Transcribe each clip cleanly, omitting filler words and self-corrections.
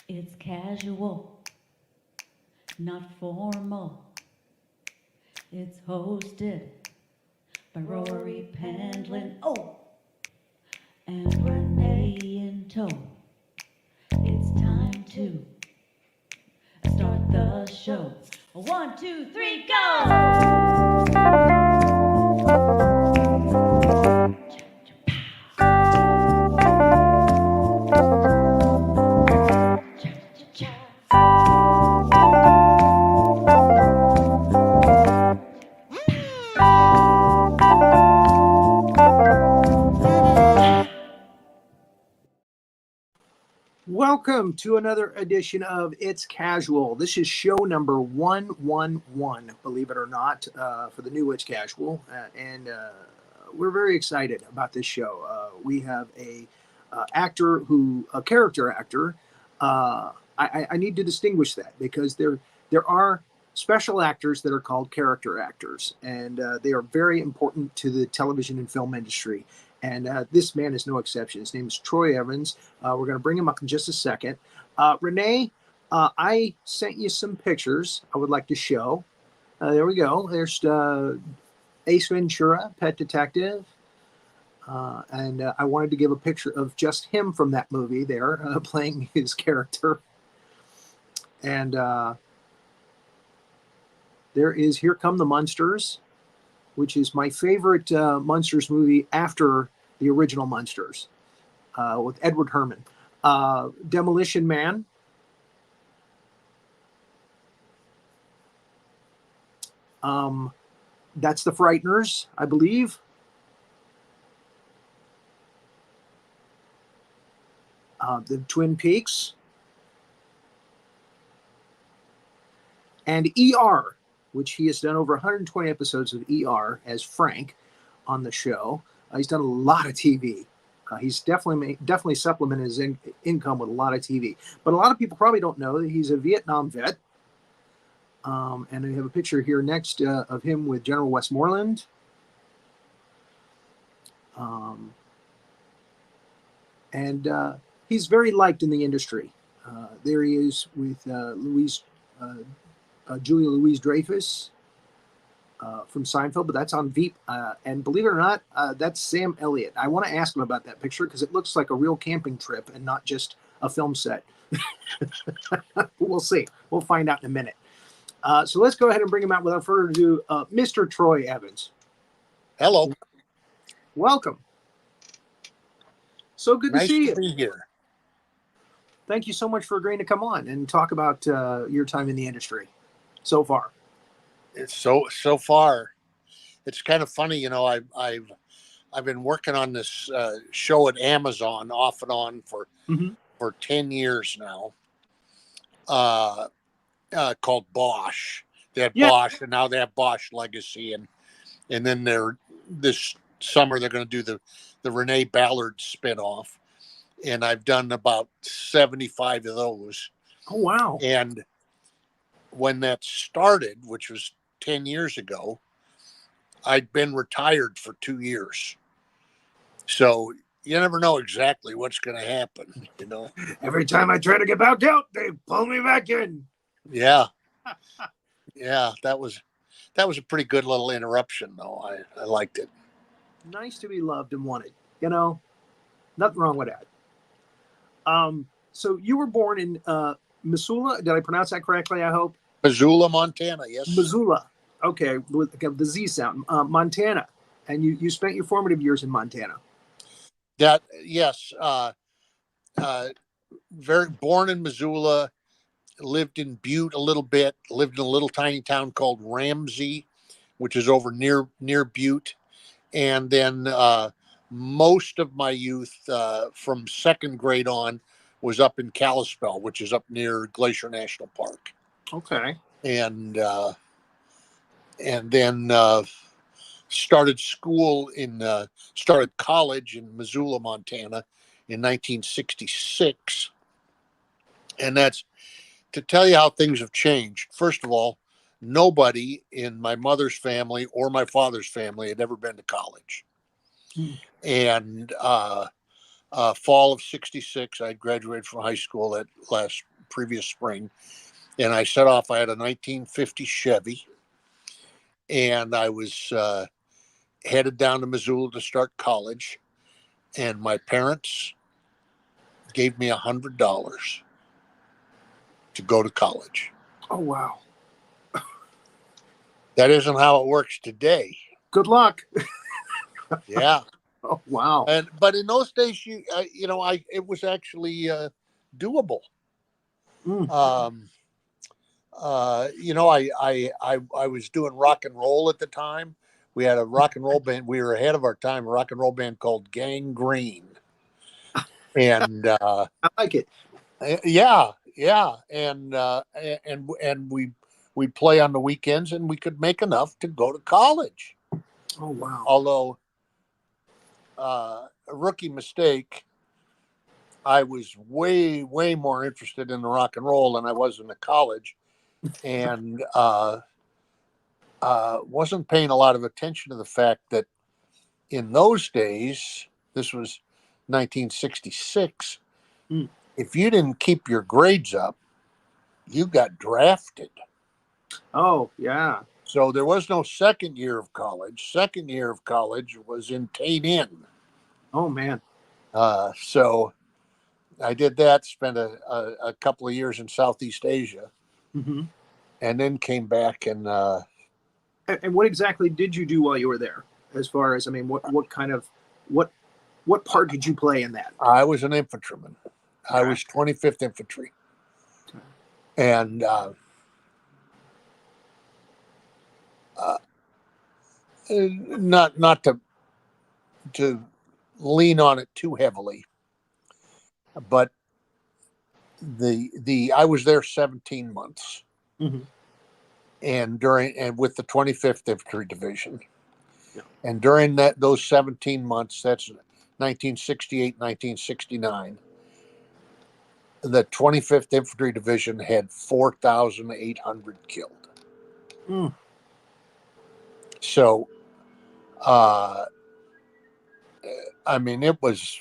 It's casual, not formal. It's hosted by Rory Penland, and Renee in tow. It's time to start the show. 1, 2, 3, go! Welcome to another edition of It's Casual. This is show number 111, believe it or not, for the new It's Casual. And we're very excited about this show. We have a character actor. I need to distinguish that because there are special actors that are called character actors, and they are very important to the television and film industry. And this man is no exception. His name is Troy Evans. We're going to bring him up in just a second. Renee, I sent you some pictures I would like to show. There we go. There's Ace Ventura, Pet Detective. And I wanted to give a picture of just him from that movie there, playing his character. And there is Here Come the Munsters, which is my favorite Munsters movie after the original Munsters, with Edward Herrmann. Demolition Man. That's The Frighteners, I believe. The Twin Peaks. And ER, which he has done over 120 episodes of ER as Frank on the show. He's done a lot of TV. He's definitely supplemented his income with a lot of TV. But a lot of people probably don't know that he's a Vietnam vet. And I have a picture here next of him with General Westmoreland. And he's very liked in the industry. There he is with Julia Louis-Dreyfus from Seinfeld, but that's on Veep. And believe it or not, that's Sam Elliott. I want to ask him about that picture because it looks like a real camping trip and not just a film set. We'll see. We'll find out in a minute. So let's go ahead and bring him out without further ado. Mr. Troy Evans. Hello. Welcome. So good to see you. Nice to be here. Thank you so much for agreeing to come on and talk about your time in the industry so far. It's so far. It's kind of funny, you know. I've been working on this show at Amazon off and on for 10 years now. Called Bosch. They had Bosch, and now they have Bosch Legacy, and then this summer they're going to do the Renee Ballard spinoff, and I've done about 75 of those. Oh wow! And when that started, which was 10 years ago, I'd been retired for 2 years. So you never know exactly what's going to happen, you know. Every time I try to get back out, they pull me back in. Yeah. Yeah, that was a pretty good little interruption, though. I liked it. Nice to be loved and wanted. You know, nothing wrong with that. So you were born in Missoula. Did I pronounce that correctly, I hope? Missoula, Montana, yes. Missoula. Okay, with the Z sound. Montana. And you spent your formative years in Montana. Yes. Born in Missoula, lived in Butte a little bit, lived in a little tiny town called Ramsey, which is over near Butte. And then most of my youth from second grade on was up in Kalispell, which is up near Glacier National Park. Okay. And then started college in Missoula, Montana in 1966. And that's to tell you how things have changed. First of all, nobody in my mother's family or my father's family had ever been to college. And fall of 66, I graduated from high school that last previous spring. And I set off. I had a 1950 Chevy, and I was headed down to Missoula to start college. And my parents gave me $100 to go to college. Oh, wow. That isn't how it works today. Good luck. Yeah. Oh, wow. But in those days, it was actually doable. Mm. I was doing rock and roll at the time. We had a rock and roll band. We were ahead of our time. A rock and roll band called Gangrene, and I like it. yeah, and we'd play on the weekends, and we could make enough to go to college. Oh, wow. Although a rookie mistake, I was way more interested in the rock and roll than I was in the college, and wasn't paying a lot of attention to the fact that in those days, this was 1966, Mm. if you didn't keep your grades up, you got drafted. Oh, yeah. So there was no second year of college. Second year of college was in in. Oh, man. So I did that, spent a couple of years in Southeast Asia, Mm-hmm. and then came back and And what exactly did you do while you were there? As far as, I mean, what kind of, what part did you play in that? I was an infantryman. I Okay. was 25th Infantry. Okay. And not to lean on it too heavily, but I was there 17 months, Mm-hmm. and with the 25th Infantry Division, Yeah. and during those 17 months, that's 1968, 1969. The 25th Infantry Division had 4,800 killed. Mm. So, I mean, it was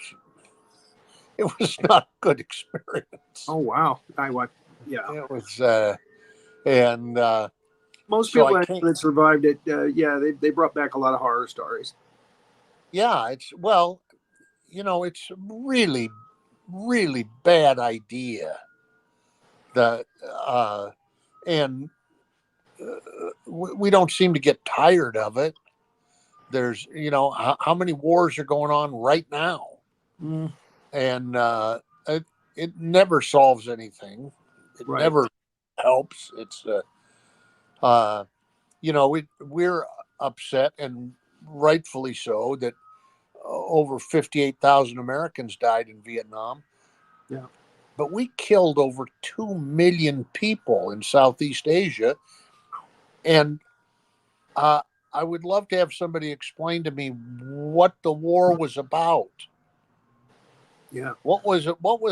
not a good experience. Oh, wow. Yeah. It was, and Most so people I that can't. that survived it, yeah, they brought back a lot of horror stories. Yeah, it's really, really bad idea. The and we don't seem to get tired of it. There's, how many wars are going on right now, Mm. and it never solves anything. It Right. never helps. It's we're upset, and rightfully so, that over 58,000 Americans died in Vietnam. Yeah. But we killed over 2 million people in Southeast Asia. And I would love to have somebody explain to me what the war was about. Yeah. What was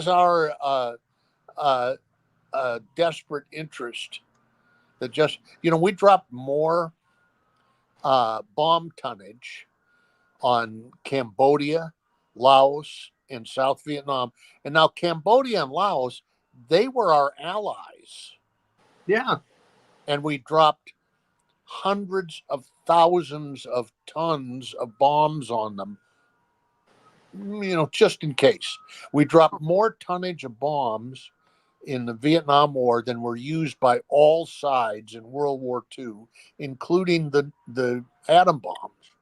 our desperate interest that just, we dropped more bomb tonnage on Cambodia, Laos, and South Vietnam. And now Cambodia and Laos, they were our allies. Yeah. And we dropped hundreds of thousands of tons of bombs on them, just in case. We dropped more tonnage of bombs in the Vietnam War than were used by all sides in World War II, including the atom bombs.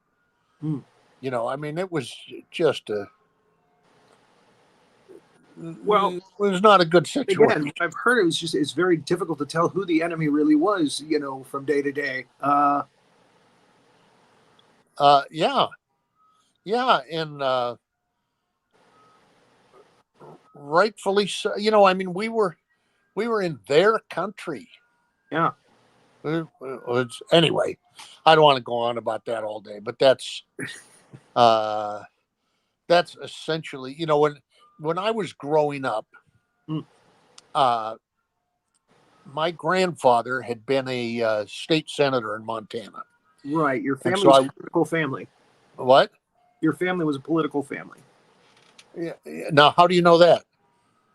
Hmm. I mean, it was just Well, it was not a good situation. again, I've heard it's very difficult to tell who the enemy really was, from day to day. Yeah, and rightfully so. I mean, we were in their country. Yeah. Anyway, I don't want to go on about that all day, but that's essentially, when I was growing up, Mm. my grandfather had been a state senator in Montana. Right. Your And family so was a political family. What? Your family was a political family. Yeah. Now, how do you know that?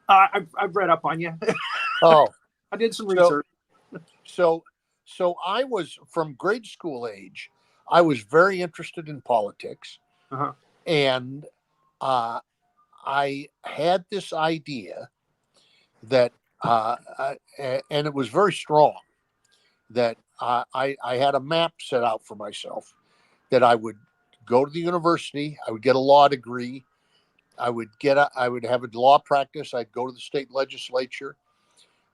I've read up on you. Oh, I did some so research. so so I was from grade school age. I was very interested in politics, Uh-huh. and uh, I had this idea that, and it was very strong, that I had a map set out for myself that I would go to the university, I would get a law degree, I would have a law practice, I'd go to the state legislature,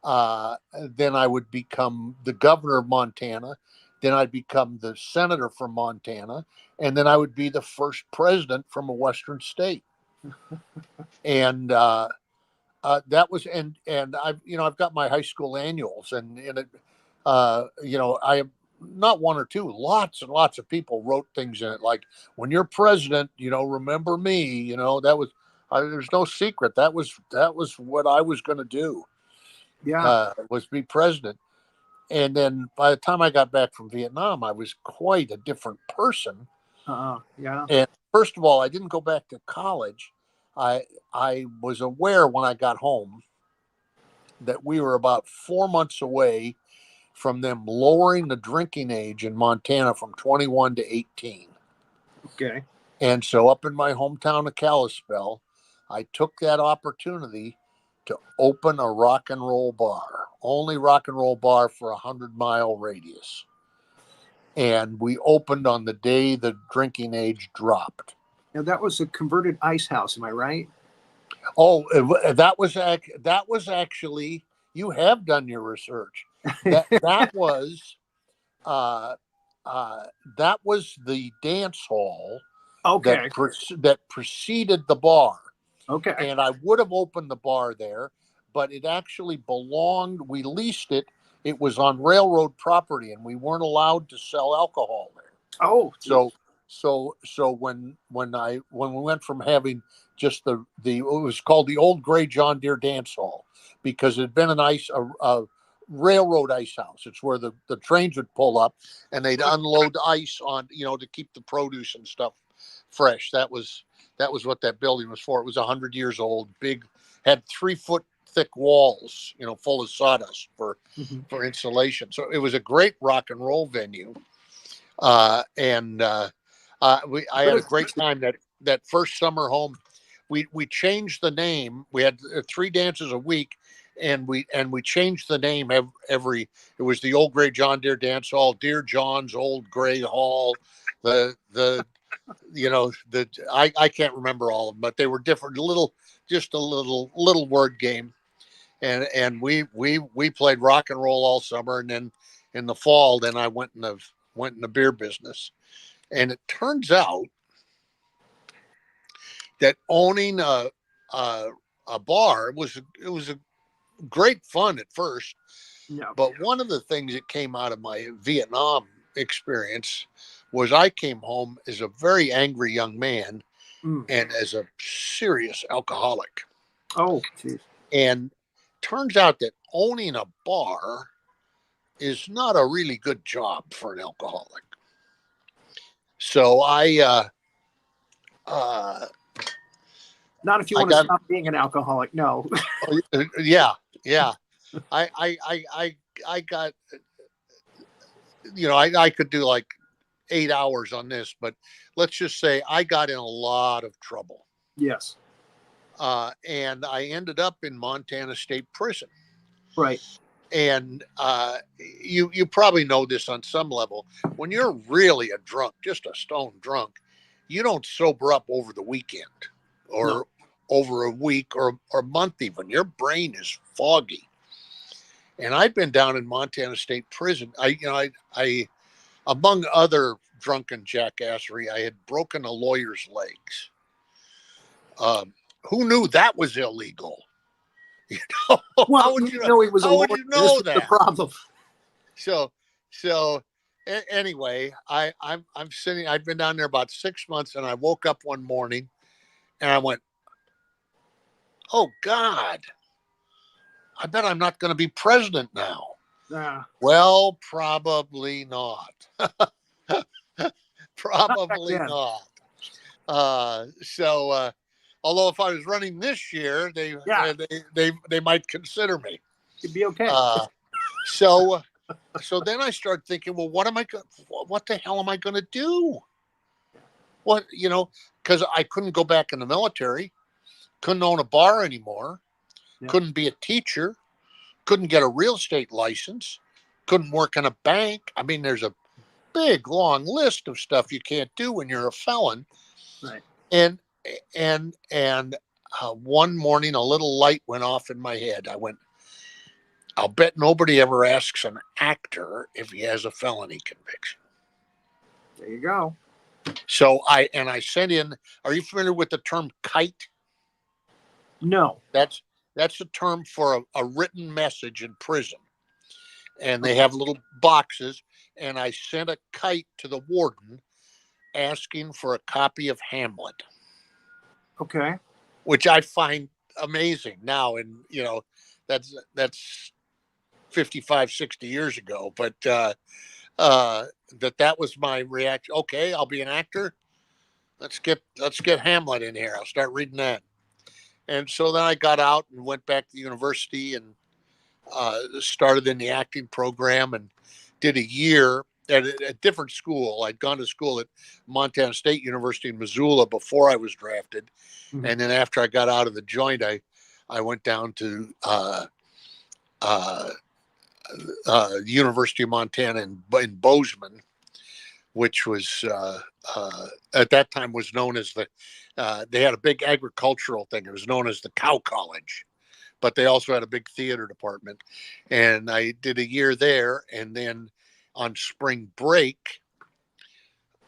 then I would become the governor of Montana, then I'd become the senator from Montana, and then I would be the first president from a western state. And that was and I've got my high school annuals, and it, I not one or two, lots and lots of people wrote things in it like, when you're president, remember me. That was, there's no secret, that was what I was going to do, Yeah. was be president. And then by the time I got back from Vietnam, I was quite a different person. Yeah. And first of all, I didn't go back to college. I was aware when I got home that we were about 4 months away from them lowering the drinking age in Montana from 21 to 18. Okay. And so up in my hometown of Kalispell, I took that opportunity to open a rock and roll bar, only rock and roll bar for 100-mile radius. And we opened on the day the drinking age dropped. Now that was a converted ice house, am I right? Oh, that was actually, you have done your research. That was uh, that was the dance hall Okay. that preceded the bar, Okay. and I would have opened the bar there, but it actually belonged. We leased it. It was on railroad property, and we weren't allowed to sell alcohol there. Oh, So when we went from having just it was called the Old Gray John Deere Dance Hall, because it had been a railroad ice house. It's where the trains would pull up and they'd unload ice on, to keep the produce and stuff fresh. That was what that building was for. It was 100 years old, big, had 3-foot thick walls, full of sawdust for insulation. So it was a great rock and roll venue. I had a great time that first summer home. We changed the name. We had 3 dances a week, and we changed the name every. It was the Old Gray John Deere Dance Hall, Dear John's Old Gray Hall. The I can't remember all of them, but they were different. Just a little word game, and we played rock and roll all summer, and then in the fall, then I went in the beer business. And it turns out that owning a bar was a great fun at first, yeah. but one of the things that came out of my Vietnam experience was I came home as a very angry young man and as a serious alcoholic. Oh, geez. And turns out that owning a bar is not a really good job for an alcoholic. So Not if you I want to got, stop being an alcoholic. No. yeah. I got, I could do like 8 hours on this, but let's just say I got in a lot of trouble. Yes. And I ended up in Montana State Prison. Right. And you probably know this on some level. When you're really a drunk, just a stone drunk, you don't sober up over the weekend or over a week or a month even. Your brain is foggy. And I'd been down in Montana State Prison. I among other drunken jackassery, I had broken a lawyer's legs. Who knew that was illegal? Well, How would you know he was a how lawyer. would you know The that? problem. So anyway, I'm sitting. I'd been down there about 6 months, and I woke up one morning, and I went, "Oh God, I bet I'm not going to be president now." Well, probably not. Probably not. Although if I was running this year, they might consider me. You'd be okay. So then I started thinking, well, what the hell am I going to do? What, because I couldn't go back in the military, couldn't own a bar anymore, Yeah. couldn't be a teacher, couldn't get a real estate license, couldn't work in a bank. I mean, there's a big, long list of stuff you can't do when you're a felon. Right. And one morning, a little light went off in my head. I went, I'll bet nobody ever asks an actor if he has a felony conviction. There you go. So I sent in. Are you familiar with the term kite? No. That's a term for a written message in prison, and they have little boxes. And I sent a kite to the warden asking for a copy of Hamlet. Okay. Which I find amazing now. And, that's 55, 60 years ago. But that was my reaction. Okay, I'll be an actor. Let's get Hamlet in here. I'll start reading that. And so then I got out and went back to the university and started in the acting program and did a year at a different school. I'd gone to school at Montana State University in Missoula before I was drafted. Mhm. And then after I got out of the joint, I went down to University of Montana in Bozeman, which was at that time was known as they had a big agricultural thing. It was known as the Cow College, but they also had a big theater department. And I did a year there, and then on spring break,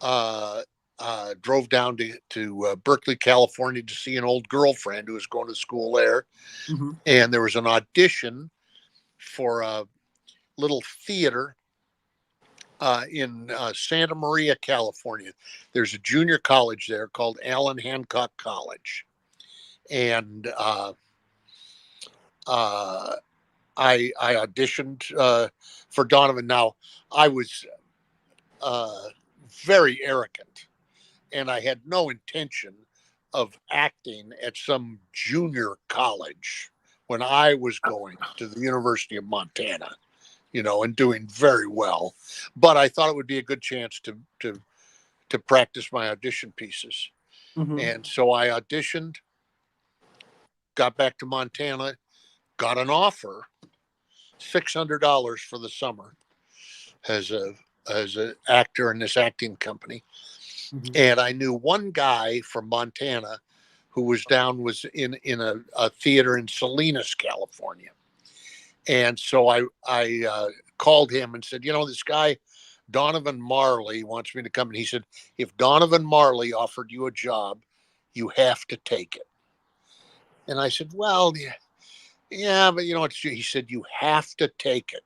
drove down to Berkeley, California to see an old girlfriend who was going to school there. Mm-hmm. And there was an audition for a little theater in Santa Maria, California. There's a junior college there called Allen Hancock College. And I auditioned for Donovan. Now, I was very arrogant, and I had no intention of acting at some junior college when I was going to the University of Montana, and doing very well. But I thought it would be a good chance to practice my audition pieces. Mm-hmm. And so I auditioned, got back to Montana, got an offer, $600 for the summer as an actor in this acting company. Mm-hmm. And I knew one guy from Montana who was in a theater in Salinas, California. And so I called him and said, this guy, Donovan Marley, wants me to come. And he said, if Donovan Marley offered you a job, you have to take it. And I said, well, yeah, but he said, you have to take it.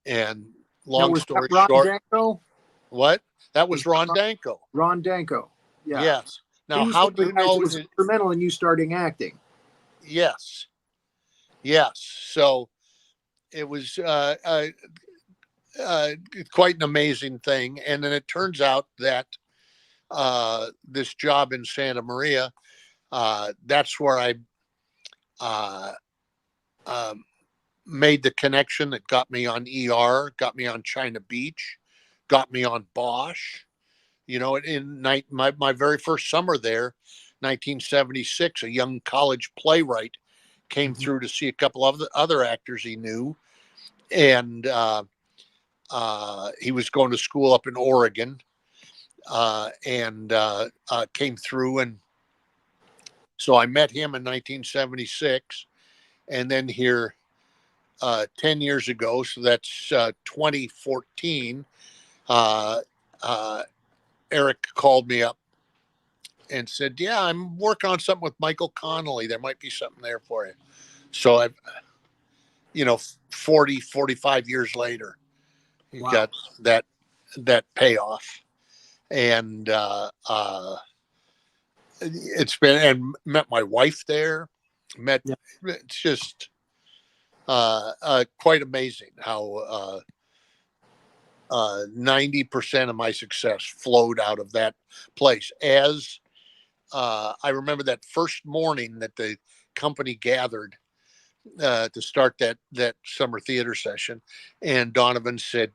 And long story short, Danko? What? That was Ron Danko. Ron Danko. Yeah. Yes. Now, how do you know? Was instrumental in you starting acting. Yes. Yes. So it was quite an amazing thing. And then it turns out that this job in Santa Maria, that's where I made the connection that got me on ER, got me on China Beach, got me on Bosch. In my very first summer there, 1976, a young college playwright came through to see a couple of the other actors he knew. And he was going to school up in Oregon, and came through. And so I met him in 1976. And then here 10 years ago, so that's 2014, Eric called me up and said, yeah, I'm working on something with Michael Connolly. There might be something there for you. So I've, 45 years later, you Wow. got that payoff. And it's been, and met my wife there, Yeah. it's just quite amazing how 90% of my success flowed out of that place. As I remember that first morning that the company gathered to start that summer theater session, and Donovan said,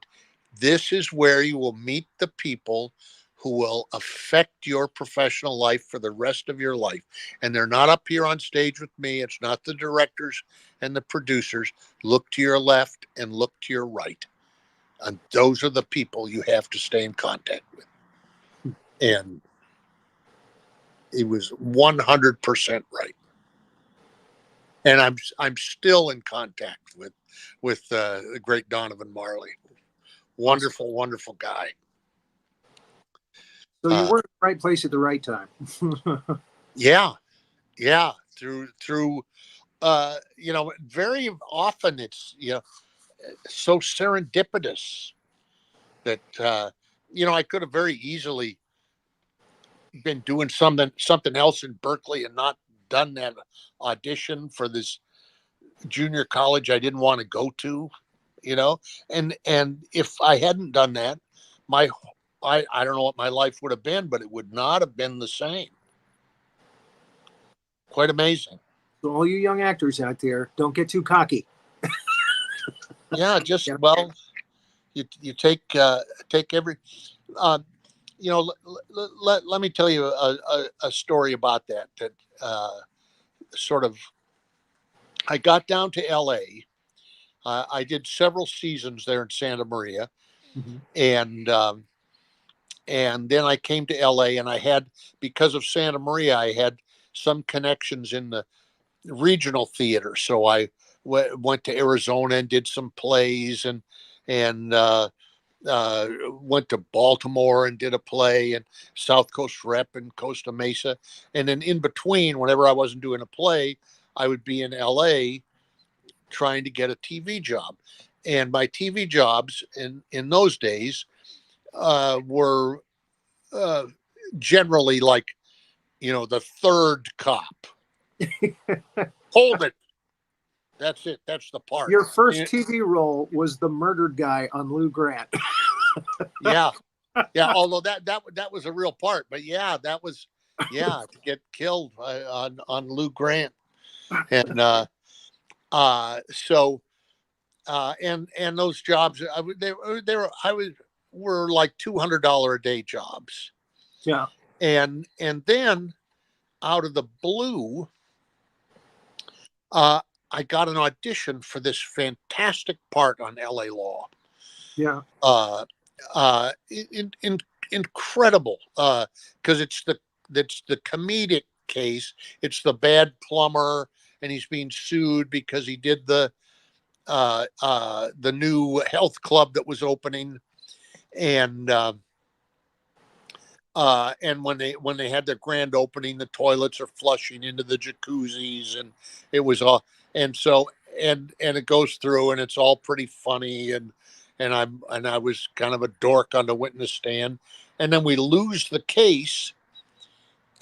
"This is where you will meet the people who will affect your professional life for the rest of your life. And they're not up here on stage with me. It's not the directors and the producers. Look to your left and look to your right. And those are the people you have to stay in contact with." And he was 100% right. And I'm still in contact with the great Donovan Marley. Wonderful, wonderful guy. So you were in the right place at the right time. Yeah, yeah. Through very often it's so serendipitous that I could have very easily been doing something else in Berkeley and not done that audition for this junior college I didn't want to go to, and if I hadn't done that, my I don't know what my life would have been, but it would not have been the same. Quite amazing. So all you young actors out there, don't get too cocky. Yeah, just you take every let me tell you a story about that sort of. I got down to LA. I did several seasons there in Santa Maria, Mm-hmm. and then I came to LA, and I had, because of Santa Maria, I had some connections in the regional theater. So I went to Arizona and did some plays, and went to Baltimore and did a play, and South Coast Rep and Costa Mesa. And then in between, whenever I wasn't doing a play, I would be in LA trying to get a TV job. And my TV jobs in those days were generally like, the third cop. Hold it. That's it. That's the part. Your first TV role was the murdered guy on Lou Grant. Yeah. Yeah. Although that was a real part, but yeah, that was, to get killed on Lou Grant. And, and those jobs, were like $200 a day jobs. Yeah. And then out of the blue, I got an audition for this fantastic part on LA Law. Yeah. Incredible. Cause it's the comedic case. It's the bad plumber, and he's being sued because he did the new health club that was opening, and when they had their grand opening, the toilets are flushing into the jacuzzis, and it was all, and so and it goes through, and it's all pretty funny, and I was kind of a dork on the witness stand, and then we lose the case,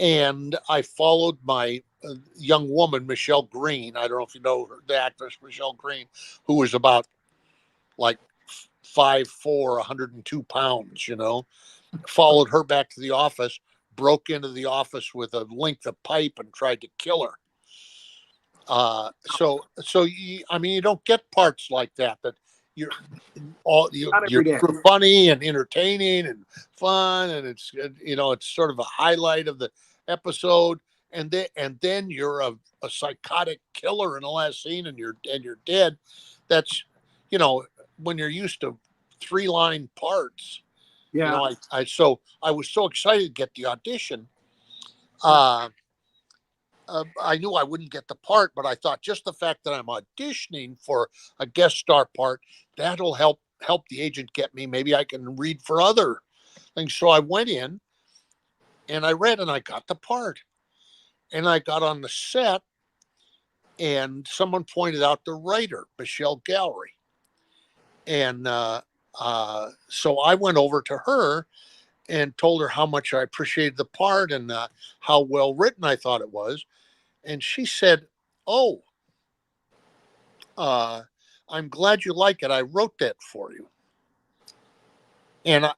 and I followed my young woman, Michelle Green. I don't know if you know her, the actress Michelle Green, who was about like 5'4", 102 pounds, followed her back to the office, broke into the office with a length of pipe and tried to kill her. You don't get parts like that you're funny and entertaining and fun, and it's sort of a highlight of the episode, and then you're a psychotic killer in the last scene, and you're dead. That's when you're used to 3-line parts. Yeah. I was so excited to get the audition. I knew I wouldn't get the part, but I thought just the fact that I'm auditioning for a guest star part, that'll help the agent get me. Maybe I can read for other things. So I went in and I read, and I got the part, and I got on the set, and someone pointed out the writer, Michelle Gallery. And so I went over to her and told her how much I appreciated the part, and how well written I thought it was. And she said, "Oh, I'm glad you like it. I wrote that for you." And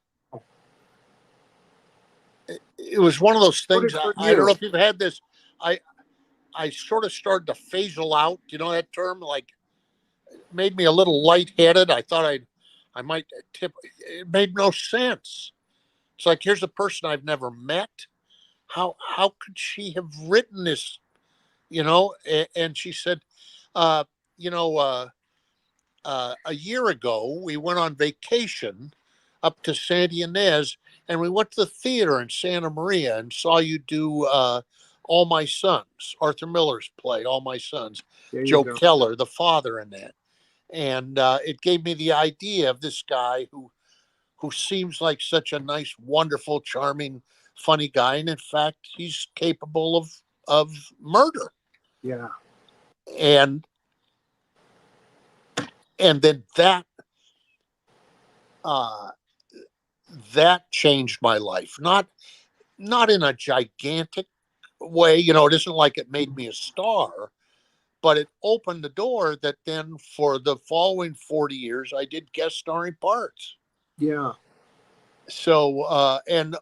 it was one of those things. I don't know if you've had this. I sort of started to phasel out. You know that term, like, made me a little lightheaded. I thought I might tip. It made no sense. It's like, here's a person I've never met. How could she have written this? You know, and she said, uh, you know, a year ago we went on vacation up to Santa Ynez, and we went to the theater in Santa Maria and saw you do All My Sons, Arthur Miller's play, All My Sons. There you Joe go. Keller, the father in that. And it gave me the idea of this guy who seems like such a nice, wonderful, charming, funny guy, and in fact, he's capable of murder. Yeah. And then uh, that changed my life. Not in a gigantic way, you know. It isn't like it made me a star, but it opened the door that then for the following 40 years I did guest starring parts. Yeah. So and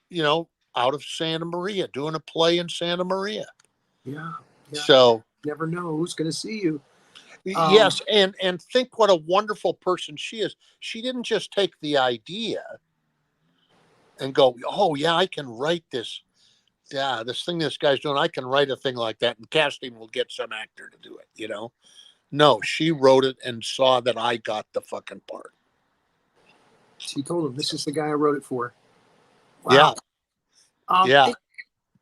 you know, out of Santa Maria, doing a play in Santa Maria. Yeah. Yeah. So Never know who's going to see you. yes, and think what a wonderful person she is. She didn't just take the idea and go, oh yeah, I can write this. Yeah, this thing this guy's doing, I can write a thing like that, and casting will get some actor to do it, you know. No, she wrote it and saw that I got the fucking part. She told him, this is the guy I wrote it for. Yeah. Wow. Yeah.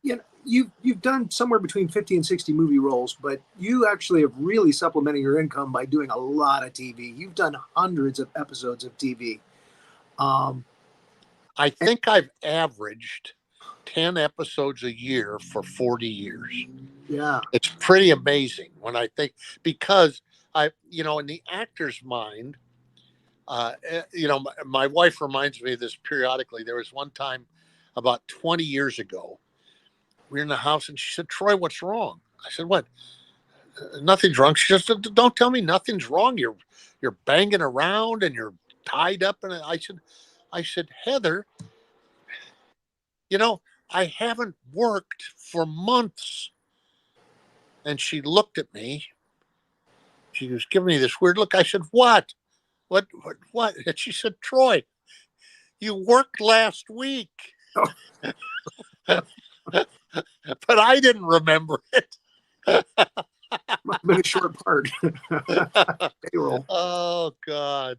You know, you've done somewhere between 50 and 60 movie roles, but you actually have really supplemented your income by doing a lot of TV. You've done hundreds of episodes of TV. I think I've averaged 10 episodes a year for 40 years. Yeah. It's pretty amazing when I think, because you know, in the actor's mind, you know, my wife reminds me of this periodically. There was one time about 20 years ago, we were in the house and she said, Troy, what's wrong? I said, what? Nothing's wrong. She just said, don't tell me nothing's wrong. You're banging around and you're tied up. And I said, Heather, you know, I haven't worked for months. And she looked at me. She was giving me this weird look. I said, what? What? And she said, Troy, you worked last week. Oh. But I didn't remember it. Must have been a short part. Payroll. Oh, God.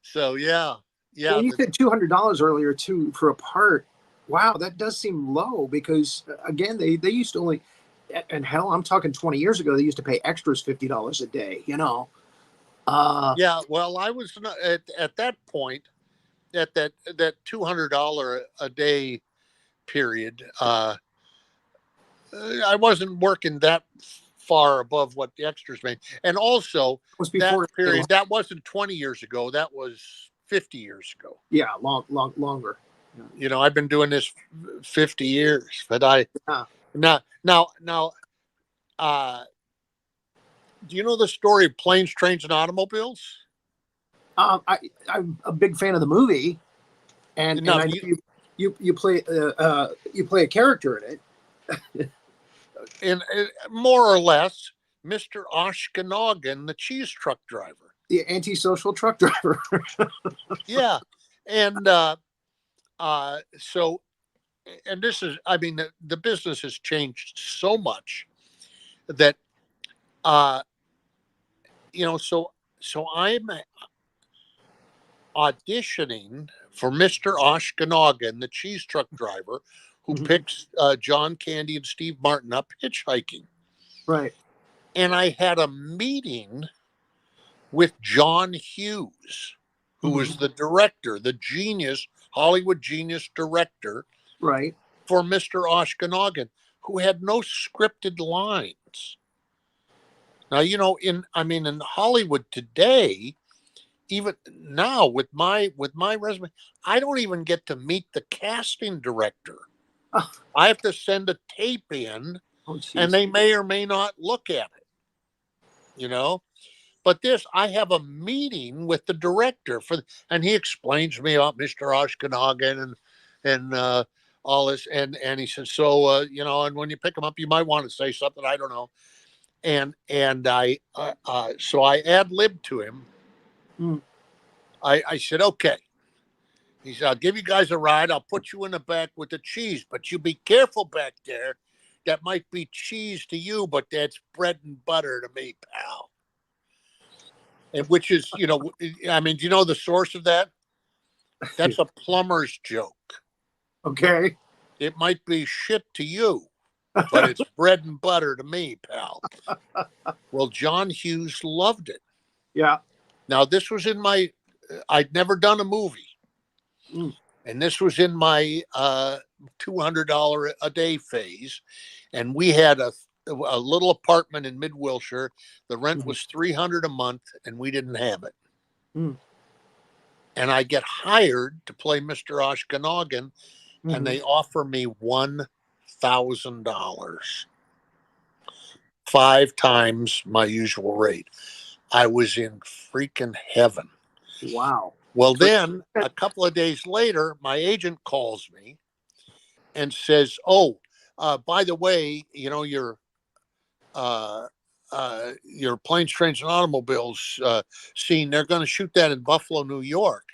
So, yeah. Well, you said $200 earlier, too, for a part. Wow, that does seem low because, again, they used to only, and hell, I'm talking 20 years ago, they used to pay extras $50 a day, you know. Yeah, well, I was at that point, at that $200 a day period, I wasn't working that far above what the extras made. And also, was that before period, that wasn't 20 years ago, that was 50 years ago. Yeah, longer. Yeah. You know, I've been doing this 50 years, but now, do you know the story of Planes, Trains, and Automobiles? I'm a big fan of the movie, and I know you play a character in it. And more or less, Mr. Oshkonagan, the cheese truck driver. The antisocial truck driver. Yeah. And so, and this is, I mean, the business has changed so much that, you know, so I'm auditioning for Mr. Oshkonagan, the cheese truck driver, who picks John Candy and Steve Martin up hitchhiking. Right. And I had a meeting with John Hughes, who was the director, the genius, Hollywood genius director, right, for Mr. Oshkonagan, who had no scripted lines. Now, you know, in Hollywood today, even now with my resume, I don't even get to meet the casting director. Oh. I have to send a tape in, and they may or may not look at it, you know. But I have a meeting with the director and he explains to me about Mr. Oshkonagan and all this, and he says, so and when you pick them up, you might want to say something. I don't know, and I so I ad libbed to him. Mm. I said, okay. He said, I'll give you guys a ride. I'll put you in the back with the cheese, but you be careful back there. That might be cheese to you, but that's bread and butter to me, pal. And which is, I mean, do you know the source of that? That's a plumber's joke. Okay. It might be shit to you, but it's bread and butter to me, pal. Well, John Hughes loved it. Yeah. Now, this was in I'd never done a movie. Mm. And this was in my $200 a day phase. And we had a little apartment in Mid Wilshire. The rent was $300 a month, and we didn't have it. Mm. And I get hired to play Mr. Oshkonagan, and they offer me $1,000, 5 times my usual rate. I was in freaking heaven. Wow. Well, then a couple of days later, my agent calls me and says, "Oh, by the way, your planes, trains, and automobiles scene. They're going to shoot that in Buffalo, New York."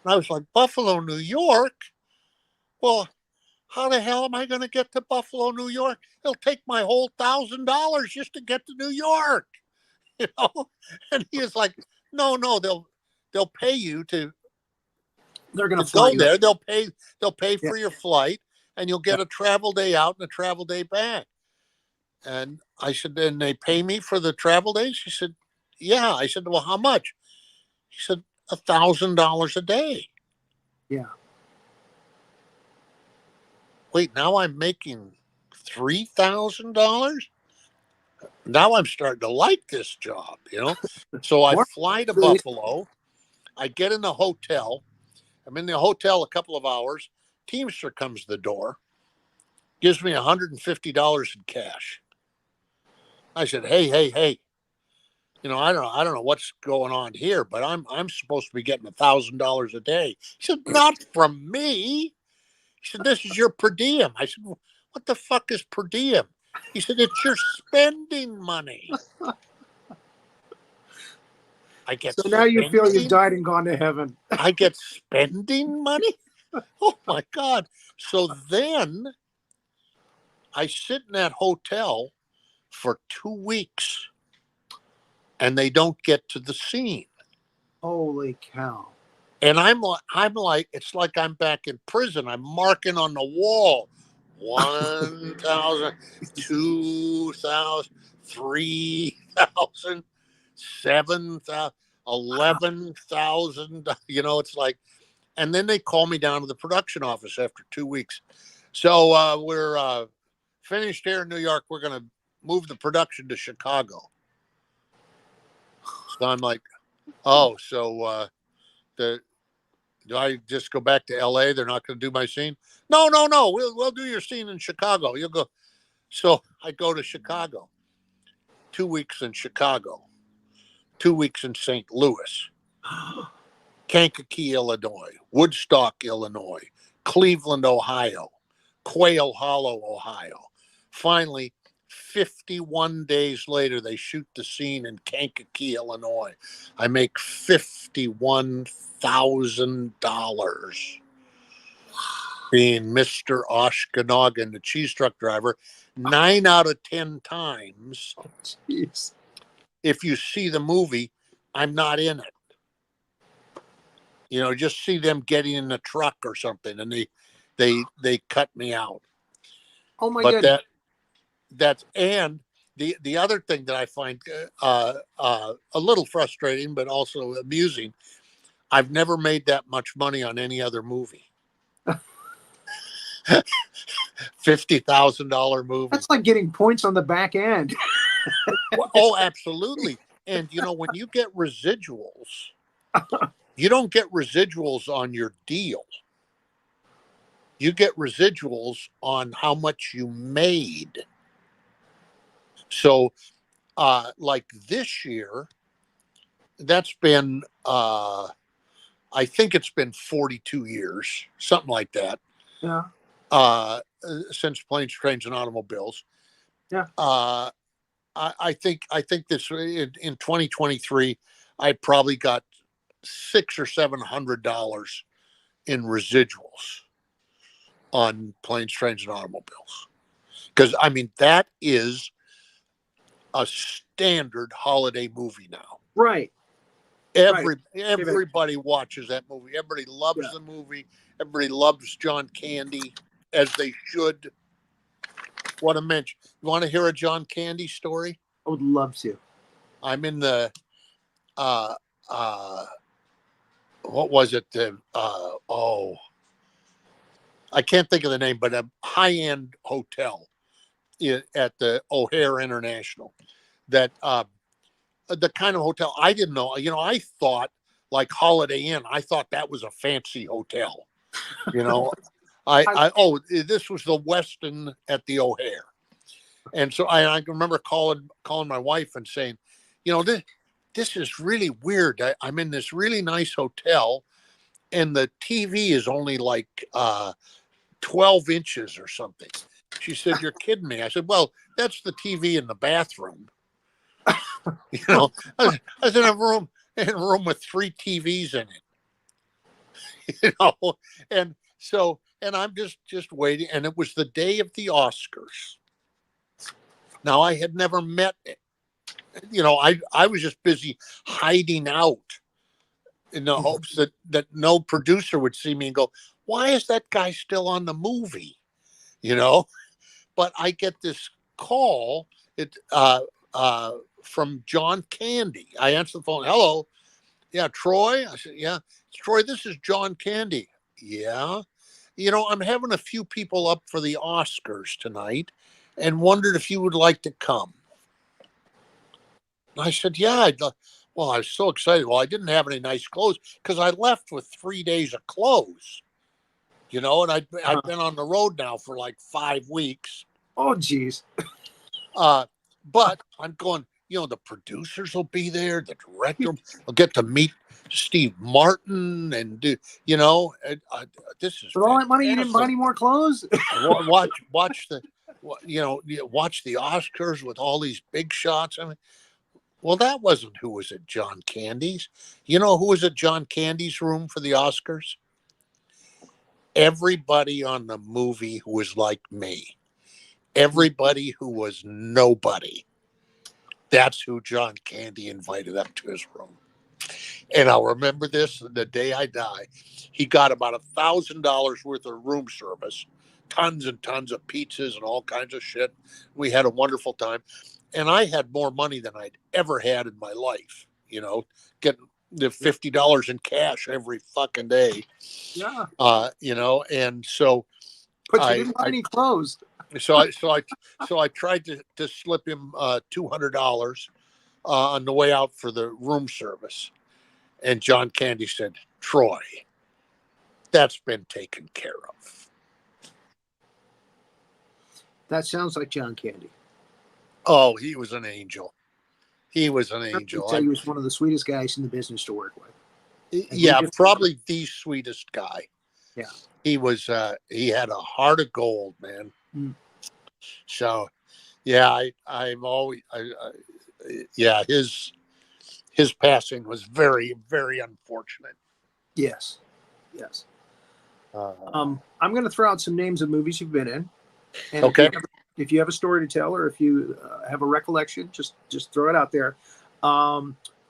And I was like, "Buffalo, New York? Well, how the hell am I going to get to Buffalo, New York? It'll take my whole $1,000 just to get to New York." And he is like, "No, they'll pay you to." They're going To to fly go you. there, they'll pay Yeah. for your flight, and you'll get a travel day out and a travel day back. And I said, "Then they pay me for the travel days?" She said, "Yeah." I said, "Well, how much?" She said, $1,000 a day. Yeah. Wait, now I'm making $3,000. Now I'm starting to like this job, So I fly to Buffalo. I get in the hotel. I'm in the hotel a couple of hours. Teamster comes to the door, gives me $150 in cash. I said, hey, I don't know what's going on here, but I'm supposed to be getting $1,000 a day. He said, not from me. He said, this is your per diem. I said, what the fuck is per diem? He said, it's your spending money. I get So now you feel you've spending- died and gone to heaven. I get spending money? Oh my God. So then I sit in that hotel for 2 weeks and they don't get to the scene. Holy cow. And I'm like, it's like I'm back in prison. I'm marking on the wall 1,000, 2,000, 3,000, 7,000, 11,000. It's like, and then they call me down to the production office after 2 weeks. So we're finished here in New York. We're going to move the production to Chicago. So I'm like, oh, so do I just go back to LA? They're not going to do my scene? No. We'll do your scene in Chicago. You'll go. So I go to Chicago. 2 weeks in Chicago. 2 weeks in St. Louis. Kankakee, Illinois. Woodstock, Illinois. Cleveland, Ohio. Quail Hollow, Ohio. Finally, 51 days later, they shoot the scene in Kankakee, Illinois. I make $51,000 being Mr. Oshkonagan, the cheese truck driver. 9 out of 10 times, Jeez. if you see the movie, I'm not in it. Just see them getting in the truck or something, and they cut me out. Oh my But goodness. that's and the other thing that I find a little frustrating, but also amusing. I've never made that much money on any other movie. $50,000 movie. That's like getting points on the back end. Oh, absolutely. And when you get residuals, you don't get residuals on your deal. You get residuals on how much you made. So, like this year, that's been I think it's been 42 years, something like that, Yeah. since Planes, Trains, and Automobiles. Yeah. I think this in 2023, I probably got $600 or $700 in residuals on Planes, Trains, and Automobiles. Because I mean, that is a standard holiday movie now. Right. Everybody watches that movie. Everybody loves the movie. Everybody loves John Candy, as they should. What a mensch. You want to hear a John Candy story? I would love to. I'm in the what was it? I can't think of the name, but a high-end hotel at the O'Hare International. That the kind of hotel I didn't know. You know, I thought like Holiday Inn. I thought that was a fancy hotel. You know, this was the Westin at the O'Hare, and so I remember calling my wife and saying, you know, this is really weird. I'm in this really nice hotel, and the TV is only like 12 inches or something. She said, "You're kidding me." I said, "Well, that's the TV in the bathroom." You know, I was in a room with 3 TVs in it. You know, and so I'm just waiting, and it was the day of the Oscars. Now I had never met it. You know, I was just busy hiding out in the hopes that no producer would see me and go, "Why is that guy still on the movie?" You know, but I get this call from John Candy. I answer the phone. "Hello, yeah, Troy." I said, "Yeah, Troy. This is John Candy." "Yeah, you know, I'm having a few people up for the Oscars tonight, and wondered if you would like to come." I said, "Yeah." Well, I was so excited. Well, I didn't have any nice clothes because I left with 3 days of clothes, you know, and I'd been on the road now for like 5 weeks. Oh, geez. But I'm going, you know, the producers will be there, the director will get to meet Steve Martin and do, you know, this is For all that money, you didn't buy any more clothes? watch the, you know, watch the Oscars with all these big shots. I mean, well, that wasn't who was at John Candy's. You know who was at John Candy's room for the Oscars? Everybody on the movie who was like me. Everybody who was nobody. That's who John Candy invited up to his room. And I'll remember this the day I die. He got about $1,000 worth of room service, tons and tons of pizzas and all kinds of shit. We had a wonderful time. And I had more money than I'd ever had in my life, you know, getting the $50 in cash every fucking day. Yeah. You know, and so but you didn't buy any clothes. So I tried to slip him $200 on the way out for the room service. And John Candy said, "Troy, that's been taken care of." That sounds like John Candy. Oh, he was an angel. He was an angel. He was one of the sweetest guys in the business to work with. Yeah, probably the sweetest guy. Yeah. He was, he had a heart of gold, man. Mm. So, yeah, I'm always, yeah, his passing was very, very unfortunate. Yes. Yes. I'm going to throw out some names of movies you've been in. And okay. If you have a story to tell, or if you have a recollection, just throw it out there.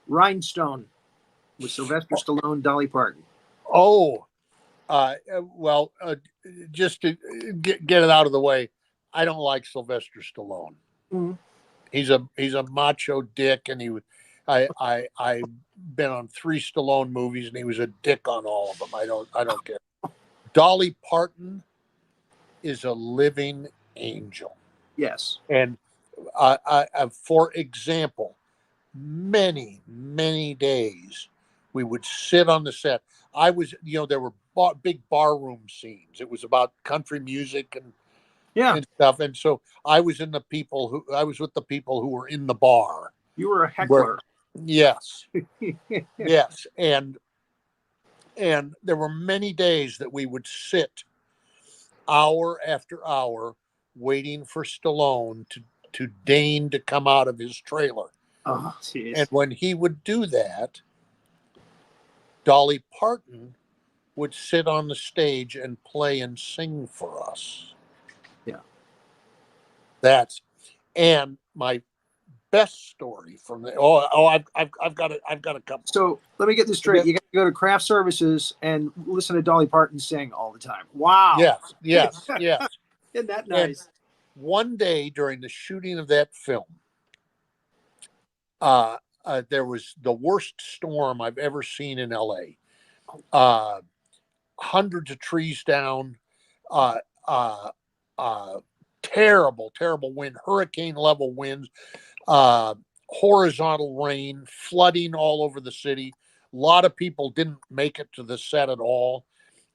Rhinestone with Sylvester Stallone, Dolly Parton. Oh, well, just to get it out of the way, I don't like Sylvester Stallone. Mm-hmm. He's a macho dick, and I've been on 3 Stallone movies, and he was a dick on all of them. I don't care. Dolly Parton is a living angel. Yes. And for example, many days we would sit on the set. I was, you know, there were big barroom scenes. It was about country music and stuff. And so I was with the people who were in the bar. You were a heckler. Yes. Yes. And And there were many days that we would sit hour after hour waiting for Stallone to deign to come out of his trailer. Oh, And jeez. when he would do that, Dolly Parton would sit on the stage and play and sing for us. Yeah. That's and my best story from the I've got a couple. So let me get this straight. You got to go to craft services and listen to Dolly Parton sing all the time. Wow. Yes. Isn't that And nice? one day during the shooting of that film, there was the worst storm I've ever seen in LA. Hundreds of trees down, uh, uh, terrible wind, hurricane level winds, horizontal rain, flooding all over the city. A lot of people didn't make it to the set at all,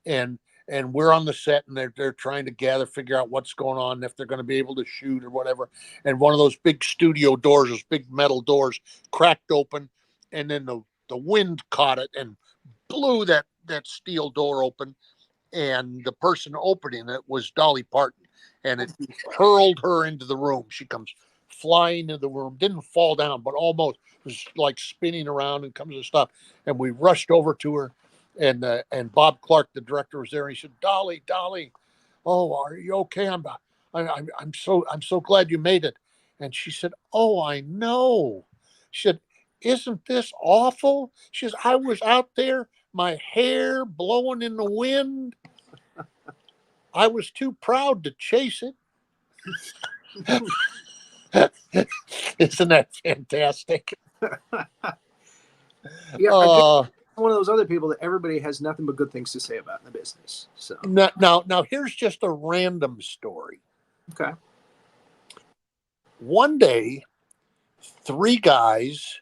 and we're on the set, and they're trying to figure out what's going on, if they're going to be able to shoot or whatever. And one of those big studio doors, those big metal doors, cracked open, and then the wind caught it and blew that steel door open, and the person opening it was Dolly Parton, and it hurled her into the room. She comes flying into the room, didn't fall down, but almost was like spinning around and comes to stop. And we rushed over to her, and Bob Clark, the director, was there. And he said, Dolly, oh, are you okay? I'm so glad you made it. And she said, oh, I know. She said, isn't this awful? She says, I was out there, my hair blowing in the wind. I was too proud to chase it. Isn't that fantastic? Yeah, one of those other people that everybody has nothing but good things to say about in the business. So now here's just a random story. okay. One day, 3 guys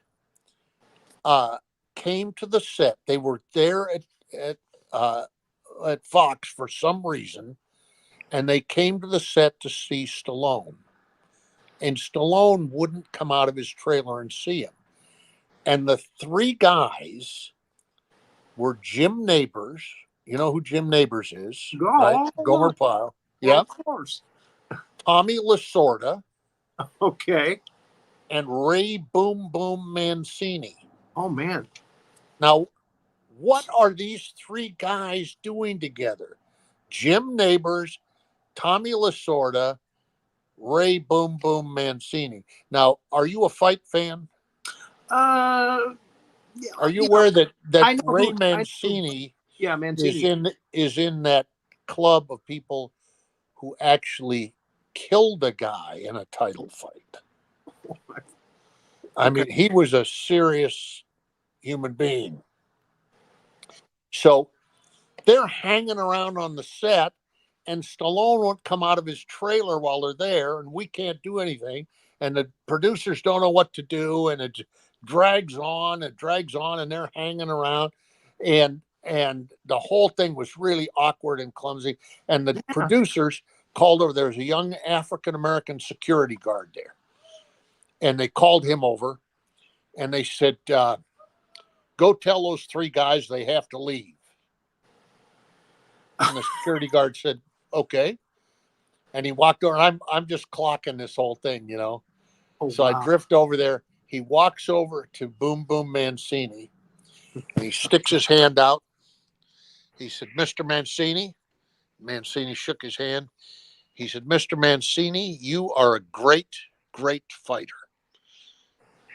came to the set. They were there at Fox for some reason, and they came to the set to see Stallone. And Stallone wouldn't come out of his trailer and see him. And the 3 guys were Jim Neighbors. You know who Jim Neighbors is, right? Gomer Pyle. Yeah, of course. Tommy Lasorda Okay. and Ray Boom Boom Mancini. Oh man. Now, what are these 3 guys doing together? Jim Neighbors, Tommy Lasorda, Ray Boom Boom Mancini. Now, are you a fight fan? Yeah, Are you aware that Ray who, Mancini Mancini is in that club of people who actually killed a guy in a title fight? I mean, he was a serious human being. So they're hanging around on the set, and Stallone won't come out of his trailer while they're there, and we can't do anything. And the producers don't know what to do, and it drags on, and they're hanging around, and the whole thing was really awkward and clumsy. And the producers called over. There was a young African American security guard there, and they called him over, and they said, "Go tell those 3 guys they have to leave." And the security guard said, "Okay." And he walked over. I'm just clocking this whole thing, you know. Oh, so wow. I drift over there. He walks over to Boom Boom Mancini, and he sticks his hand out. He said, "Mr. Mancini." Mancini shook his hand. He said, "Mr. Mancini, you are a great, great fighter."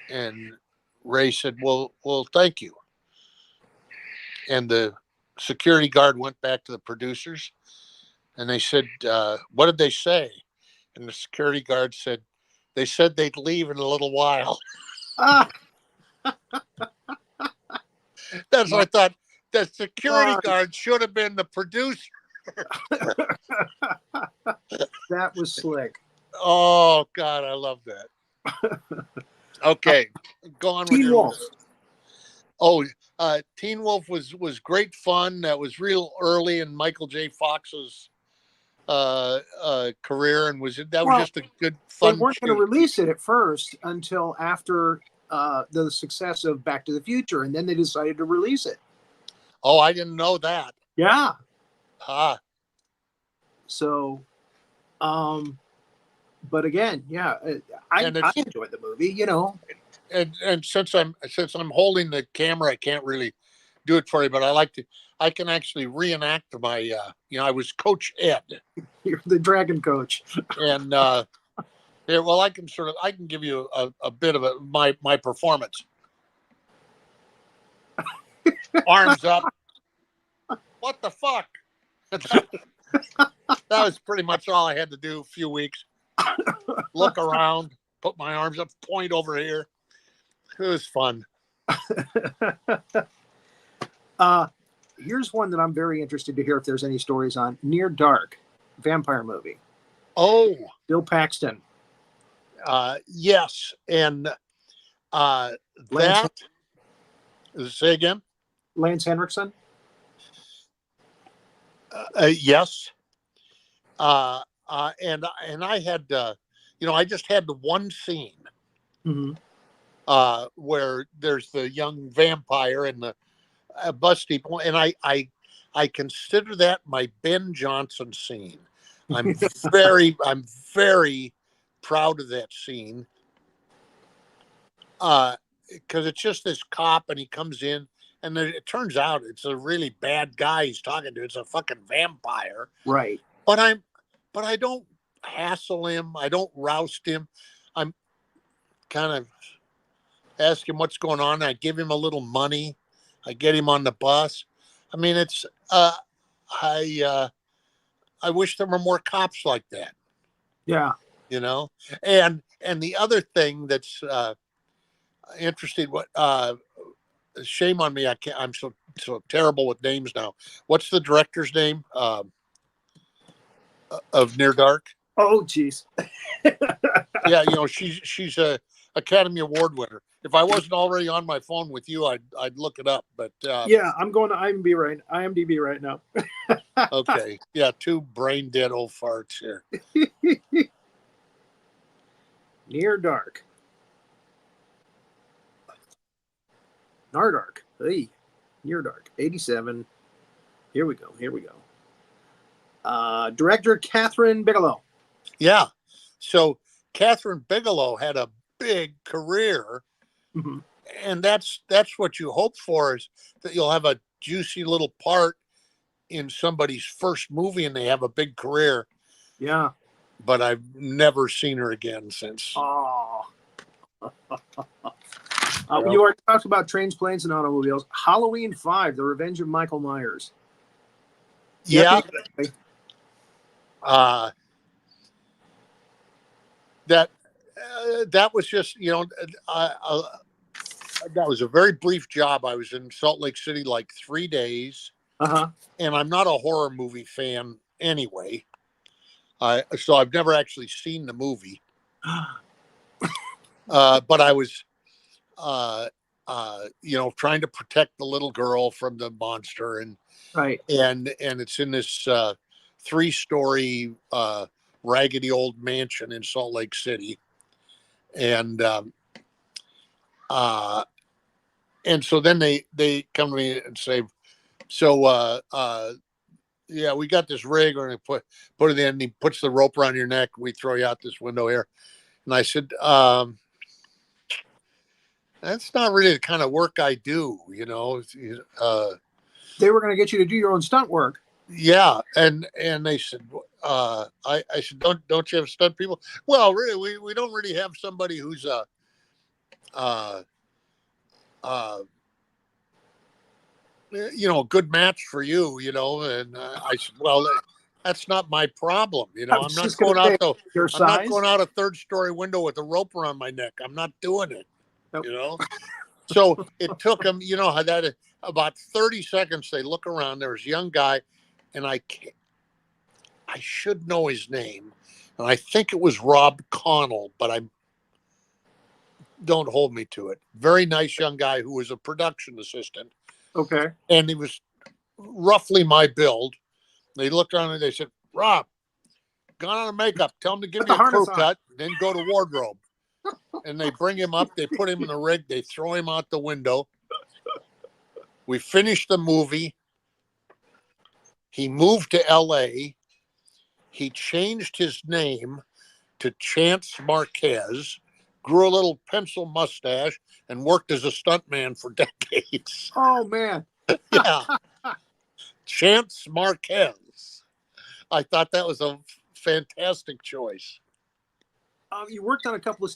And Ray said, well, thank you." And the security guard went back to the producers, and they said, "What did they say?" And the security guard said, "They said they'd leave in a little while." That's what I thought. The security guard should have been the producer. That was slick. Oh, God, I love that. Okay, go on with Teen your Wolf. list. Oh, Teen Wolf was great fun. That was real early in Michael J. Fox's career, and was just a good fun. They weren't going to release it at first until after the success of Back to the Future, and then they decided to release it. Oh, I didn't know that. Yeah. Ah, So, but again, yeah, I and it's enjoyed the movie. You know. and since I'm holding the camera, I can't really do it for you, but I can actually reenact my I was Coach Ed, You're the dragon coach. and yeah, well, I can give you a bit of my performance. Arms up. What the fuck? That was pretty much all I had to do. A few weeks. Look around, put my arms up, point over here. It was fun. Here's one that I'm very interested to hear if there's any stories on. Near Dark, vampire movie. Oh, Bill Paxton. yes, and Lance, that. Say again. Lance Henriksen. Yes. And I had I just had the one scene Mm-hmm. where there's the young vampire and the bus people, and I consider that my Ben Johnson scene. I'm very proud of that scene because it's just this cop, and he comes in, and then it turns out it's a really bad guy he's talking to. It's a fucking vampire, Right. but I don't hassle him. I don't roust him. I'm kind of ask him what's going on. I give him a little money. I get him on the bus. I mean, it's I wish there were more cops like that. Yeah. And the other thing that's interesting. What shame on me. I can't. I'm so terrible with names now. What's the director's name of Near Dark? Oh, geez. Yeah, she's a Academy Award winner. If I wasn't already on my phone with you, I'd look it up. But yeah, I'm going to IMDb right now. okay, yeah, two brain dead old farts here. Near Dark. Nardark. Hey, Near Dark. 87. Here we go. Director Catherine Bigelow. Yeah, so Catherine Bigelow had a big career, Mm-hmm. and that's what you hope for, is that you'll have a juicy little part in somebody's first movie and they have a big career. Yeah. But I've never seen her again since. Oh. You already talked about Trains, Planes, and Automobiles. Halloween 5, The Revenge of Michael Myers. Yeah. That was just, that was a very brief job. I was in Salt Lake City like 3 days. Uh-huh. And I'm not a horror movie fan anyway. So I've never actually seen the movie. But I was, trying to protect the little girl from the monster, and right, and it's in this 3-story raggedy old mansion in Salt Lake City, and so then they come to me and say, so yeah, we got this rig, we're gonna put it in. And he puts the rope around your neck. We throw you out this window here, and I said, that's not really the kind of work I do, They were going to get you to do your own stunt work. Yeah, and they said, I said, don't you have stunt people? Well, really, we don't really have somebody who's a good match for you, And I said, well, that's not my problem, I'm not going out a 3rd-story window with a rope around my neck. I'm not doing it. Nope. So it took them, how that about 30 seconds. They look around. There was a young guy, and I should know his name, and I think it was Rob Connell, but don't hold me to it. Very nice young guy who was a production assistant. Okay. And he was roughly my build. They looked around and they said, Rob, gone on a makeup. Tell him to give me a crew cut, then go to wardrobe. And they bring him up. They put him in the rig. They throw him out the window. We finished the movie. He moved to LA. He changed his name to Chance Marquez, grew a little pencil mustache, and worked as a stuntman for decades. Oh man. Yeah. Chance Marquez. I thought that was a fantastic choice. You worked on a couple of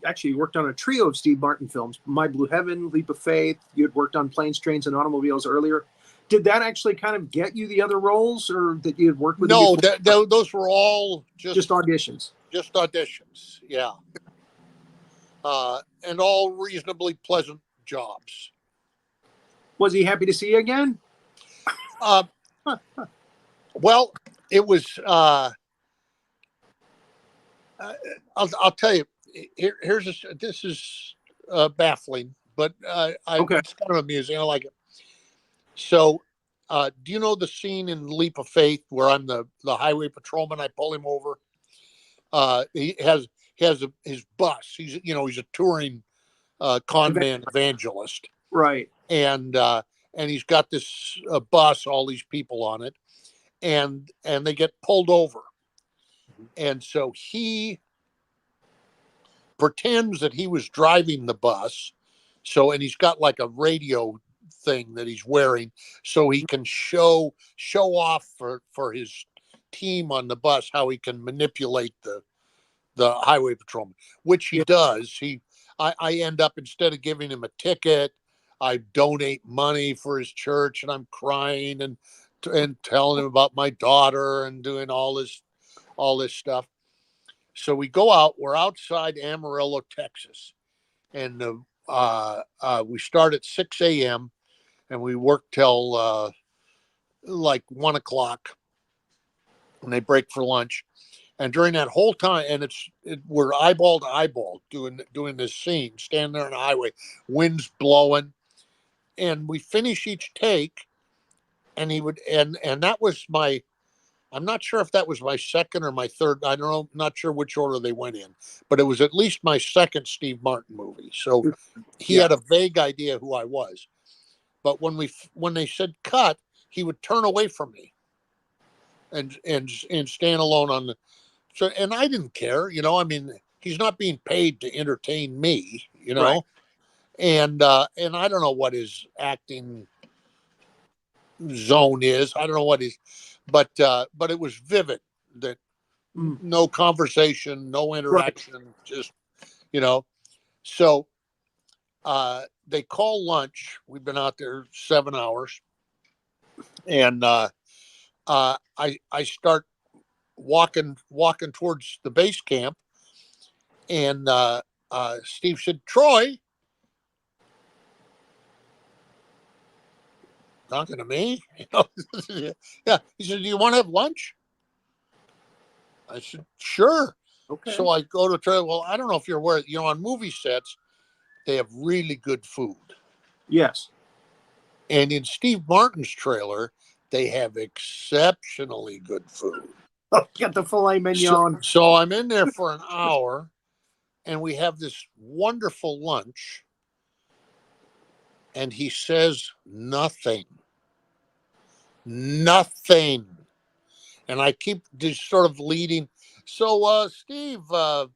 actually you worked on a trio of Steve Martin films, My Blue Heaven, Leap of Faith. You had worked on Planes, Trains, and Automobiles earlier. Did that actually kind of get you the other roles, or that you had worked with? No, those were all just auditions. Just auditions, yeah. And all reasonably pleasant jobs. Was he happy to see you again? Well, it was. I'll tell you. This is baffling, but Okay. it's kind of amusing. I like it. So, do you know the scene in Leap of Faith where I'm the highway patrolman? I pull him over. He has his bus. He's a touring con man evangelist, right? And he's got this bus, all these people on it, and they get pulled over, and so he pretends that he was driving the bus. So, and he's got like a radio thing that he's wearing, so he can show off for his team on the bus how he can manipulate the highway patrolman, which he does. I end up, instead of giving him a ticket, I donate money for his church, and I'm crying and telling him about my daughter and doing all this stuff. So we go out. We're outside Amarillo, Texas, and we start at 6 a.m. and we work till like 1 o'clock, and they break for lunch. And during that whole time, and we're eyeball to eyeball doing this scene, standing there on the highway, wind's blowing, and we finish each take, and he would, and that was my, I'm not sure if that was my second or my third. I don't know, not sure which order they went in, but it was at least my second Steve Martin movie. So he had a vague idea who I was. But when they said cut, he would turn away from me and stand alone on the. So, and I didn't care, I mean, he's not being paid to entertain me, Right. and I don't know what his acting zone is. I don't know what he's, but it was vivid that no conversation, no interaction, right. Just, so, they call lunch. We've been out there 7 hours, and, I start walking towards the base camp, and Steve said, "Troy," talking to me, yeah. He said, "Do you want to have lunch?" I said, "Sure." Okay. So I go to Troy. Well, I don't know if you're aware, on movie sets, they have really good food. Yes. And in Steve Martin's trailer, they have exceptionally good food. Oh, got the filet mignon. So I'm in there for an hour, and we have this wonderful lunch, and he says nothing. And I keep just sort of leading. So, Steve, do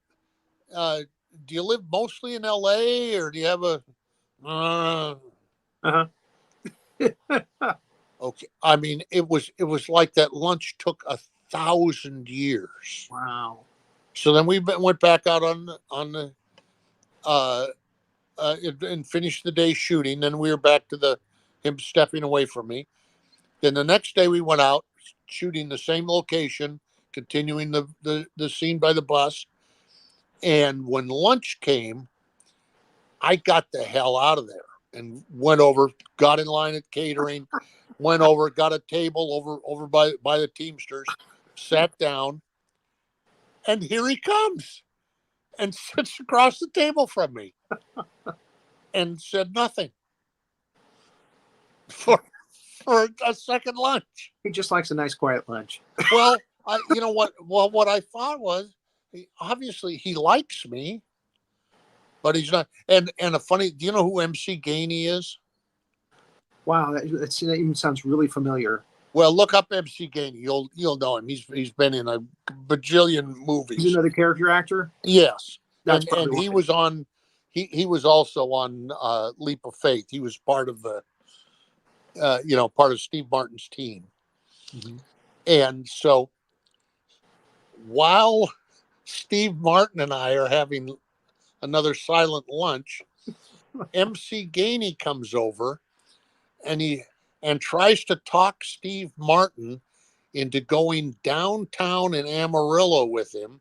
you live mostly in LA, or do you have a? Okay. I mean, it was like that lunch took 1,000 years. Wow. So then we went back out on the and finished the day shooting. Then we were back to him stepping away from me. Then the next day we went out shooting the same location, continuing the scene by the bus. And when lunch came, I got the hell out of there and went over, got in line at catering, went over, got a table over by the Teamsters, sat down, and here he comes and sits across the table from me and said nothing for a second lunch. He just likes a nice quiet lunch. Well, what I thought was, obviously he likes me, but he's not. And a funny, do you know who MC Gainey is? Wow, that even sounds really familiar. Well, look up MC Gainey. You'll know him. He's been in a bajillion He's movies. another character actor. Yes, That's and probably he why. was on. He was also on Leap of Faith. He was part of the part of Steve Martin's team. Mhm. And so while Steve Martin and I are having another silent lunch, MC Gainey comes over and he tries to talk Steve Martin into going downtown in Amarillo with him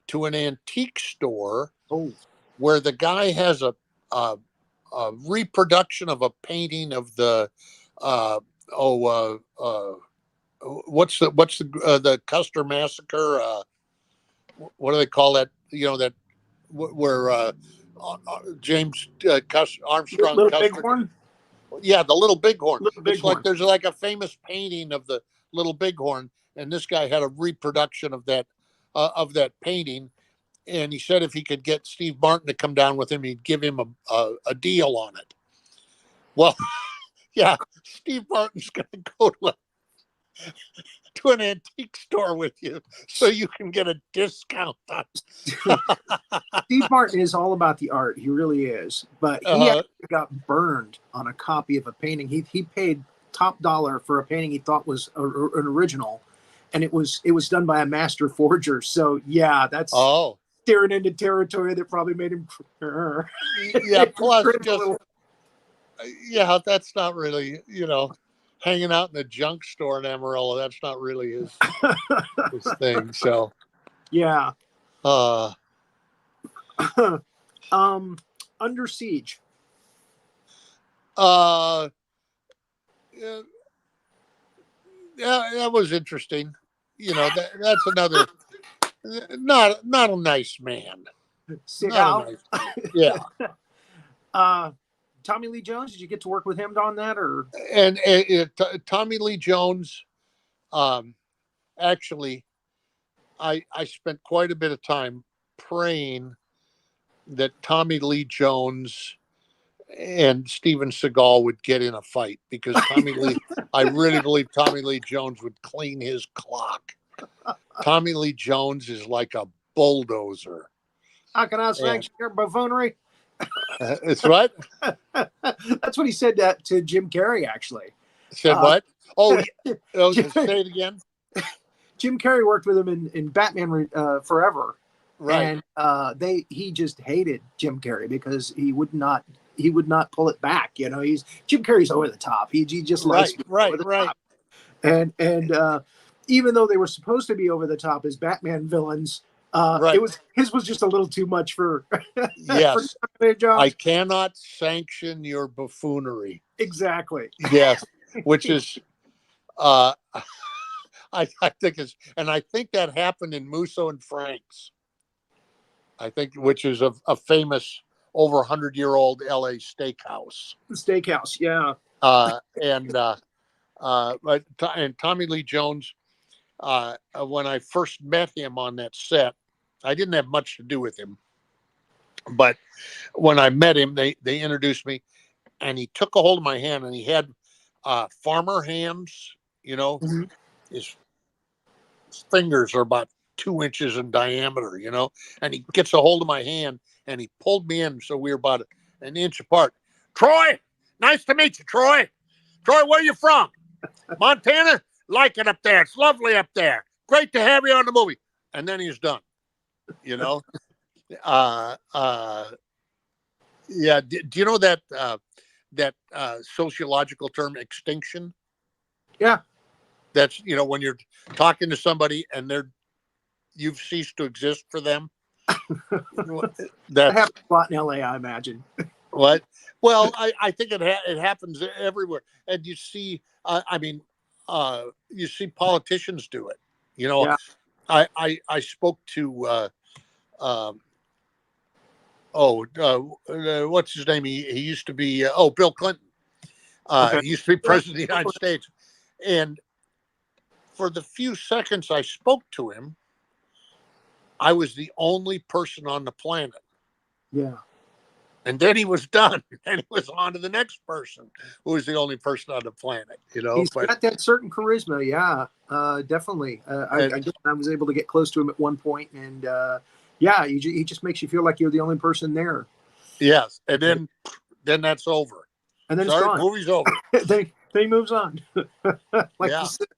to an antique store Oh, where the guy has a, a reproduction of a painting of the uh, what's the Custer massacre? What do they call that? That where James Armstrong Little Custer. Bighorn. Yeah, the Little Bighorn. Little It's like Bighorn. there's like a famous painting of the Little Bighorn, and this guy had a reproduction of that painting. And he said if he could get Steve Martin to come down with him, he'd give him a deal on it. Well, yeah, Steve Martin's going to go to an antique store with you so you can get a discount on Steve Martin is all about the art. He really is. But he actually got burned on a copy of a painting. He paid top dollar for a painting he thought was an original, and it was done by a master forger. So yeah, that's staring into territory that probably made him. Yeah. Plus, just that's not really hanging out in a junk store in Amarillo. That's not really his thing. So yeah. Under Siege. Yeah, that was interesting. That's another not a nice man. Not a nice man. Yeah. Tommy Lee Jones, did you get to work with him on that, or? And Tommy Lee Jones, actually, I spent quite a bit of time praying that Tommy Lee Jones and Steven Seagal would get in a fight, because I really believe Tommy Lee Jones would clean his clock. Tommy Lee Jones is like a bulldozer. How can I sanction your buffoonery? It's what? That's what he said to Jim Carrey, actually. Said what? Oh, say it again. Jim Carrey worked with him in Batman Forever. Right. And he just hated Jim Carrey because he would not pull it back. Jim Carrey's over the top. He just likes over the top. And even though they were supposed to be over the top as Batman villains, his was just a little too much for. Yes. For I cannot sanction your buffoonery. Exactly. Yes. Which is I think I think that happened in Musso and Frank's. I think, which is a famous over 100-year-old LA steakhouse. The steakhouse, yeah. And Tommy Lee Jones, when I first met him on that set, I didn't have much to do with him, but when I met him, they introduced me, and he took a hold of my hand, and he had farmer hands. Mm-hmm. His fingers are about 2 inches in diameter, and he gets a hold of my hand and he pulled me in. So we were about an inch apart. Troy, nice to meet you, Troy. Troy, where are you from? Montana? Like it up there. It's lovely up there. Great to have you on the movie. And then he's done, Yeah. Do you know that sociological term, extinction? Yeah. That's, when you're talking to somebody and you've ceased to exist for them. That happens a lot in LA, I imagine. What? Well, I think it happens everywhere, and you see, you see politicians do it. Yeah. I spoke to what's his name? He used to be Bill Clinton. He used to be president of the United States, and for the few seconds I spoke to him, I was the only person on the planet. Yeah. And then he was done, and he was on to the next person, who was the only person on the planet, you know. He's got that certain charisma. Yeah, definitely. I was able to get close to him at one point, and yeah, he just makes you feel like you're the only person there. Yes, and then that's over. And then Sorry, it's gone. movie's over. then he moves on. Like Yeah. you said.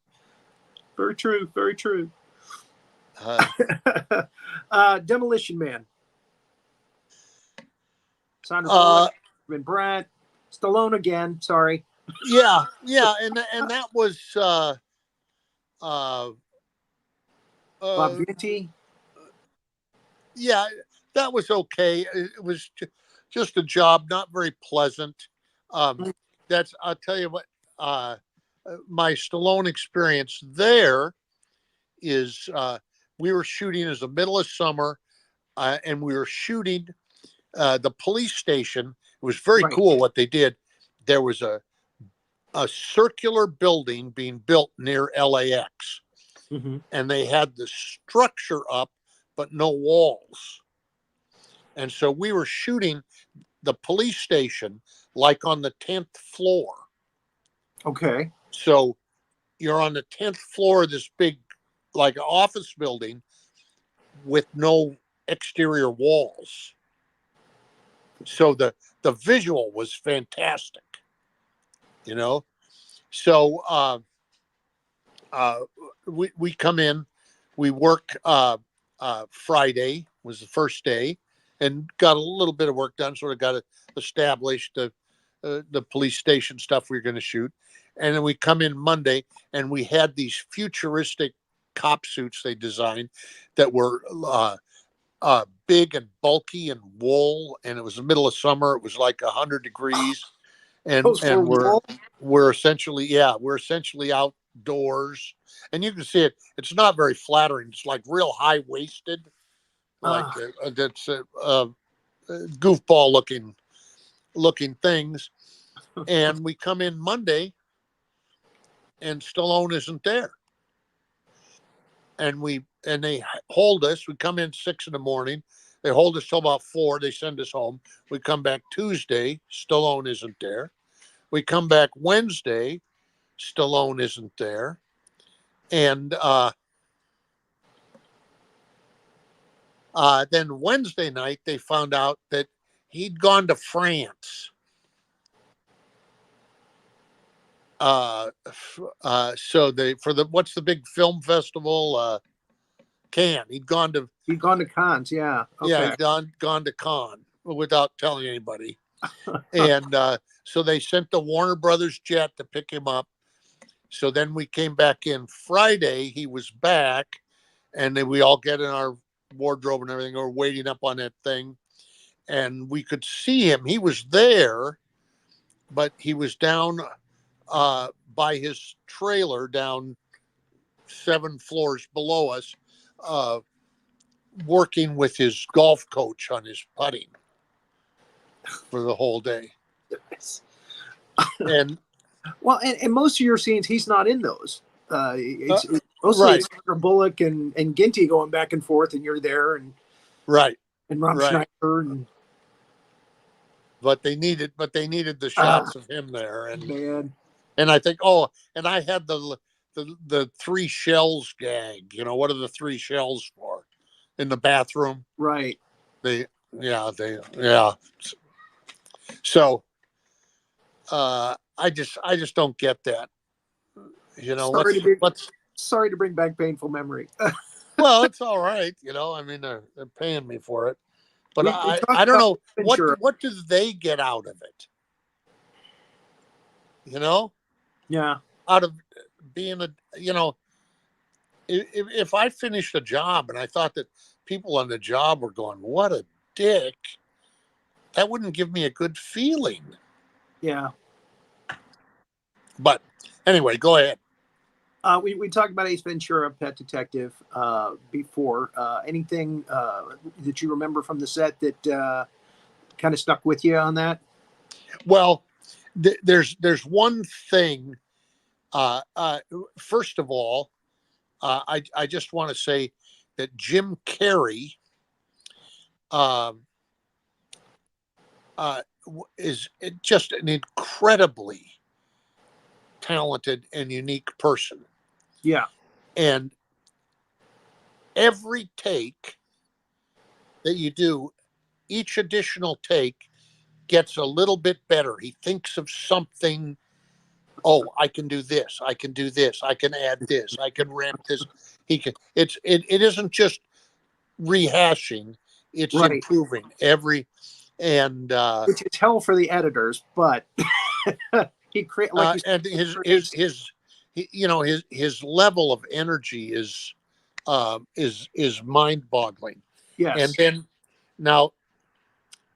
Very true. Very true. Demolition Man. Sandra Bullock, Ben Brandt, Stallone again. Sorry. Yeah, and that was Bob Ginty. yeah, that was okay. It was just a job, not very pleasant. That's I'll tell you what. My Stallone experience there is we were shooting as the middle of summer, and we were shooting the police station. It was very Right. cool what they did. There was a circular building being built near LAX, and they had the structure up but no walls. And so we were shooting the police station like on the 10th floor. Okay. So you're on the 10th floor of this big, like, office building with no exterior walls. So the visual was fantastic, you know. So we come in, we work. Friday was the first day, and got a little bit of work done. Sort of got established the police station stuff we were going to shoot, and then we come in Monday, and we had these futuristic cop suits they designed that were big and bulky and wool, and it was the middle of summer. It was like 100 degrees, and we're essentially outdoors, and you can see it. It's not very flattering. It's like real high waisted, like that's goofball looking things. And we come in Monday, and Stallone isn't there. And they hold us. We come in 6 a.m. They hold us till about 4. They send us home. We come back Tuesday. Stallone isn't there. We come back Wednesday. Stallone isn't there. And then Wednesday night, they found out that he'd gone to France. So what's the big film festival? Cannes. He'd gone to Cannes. Yeah. Okay. Yeah, he'd gone to Cannes without telling anybody. And so they sent the Warner Brothers jet to pick him up. So then we came back in Friday. He was back, and then we all get in our wardrobe and everything. We're waiting up on that thing, and we could see him. He was there, but he was down by his trailer, down 7 floors below us, working with his golf coach on his putting for the whole day. And well, and most of your scenes, he's not in those. It's mostly right. It's Sandra Bullock and Ginty going back and forth, and you're there, and right, and Rob Schneider, and but they needed the shots of him there, and man. And I think, and I had the 3 shells gag. You know, what are the 3 shells for? In the bathroom, right? Yeah. So, I just don't get that. You know, sorry to bring back painful memory. Well, it's all right. You know, I mean, they're paying me for it, but we I don't know what do they get out of it. You know. Yeah. Out of being if I finished a job and I thought that people on the job were going, "What a dick," that wouldn't give me a good feeling. Yeah. But anyway, go ahead. We talked about Ace Ventura, Pet Detective, before. Anything that you remember from the set that kind of stuck with you on that? Well, there's one thing. First of all, I just want to say that Jim Carrey is just an incredibly talented and unique person. Yeah. And every take that you do, each additional take gets a little bit better. He thinks of something. Oh, I can do this. I can do this. I can add this. I can ramp this. He can. It isn't just rehashing. It's Right. improving every. And Which is hell for the editors, but he create like you and said, his level of energy is mind boggling. And yes. then now,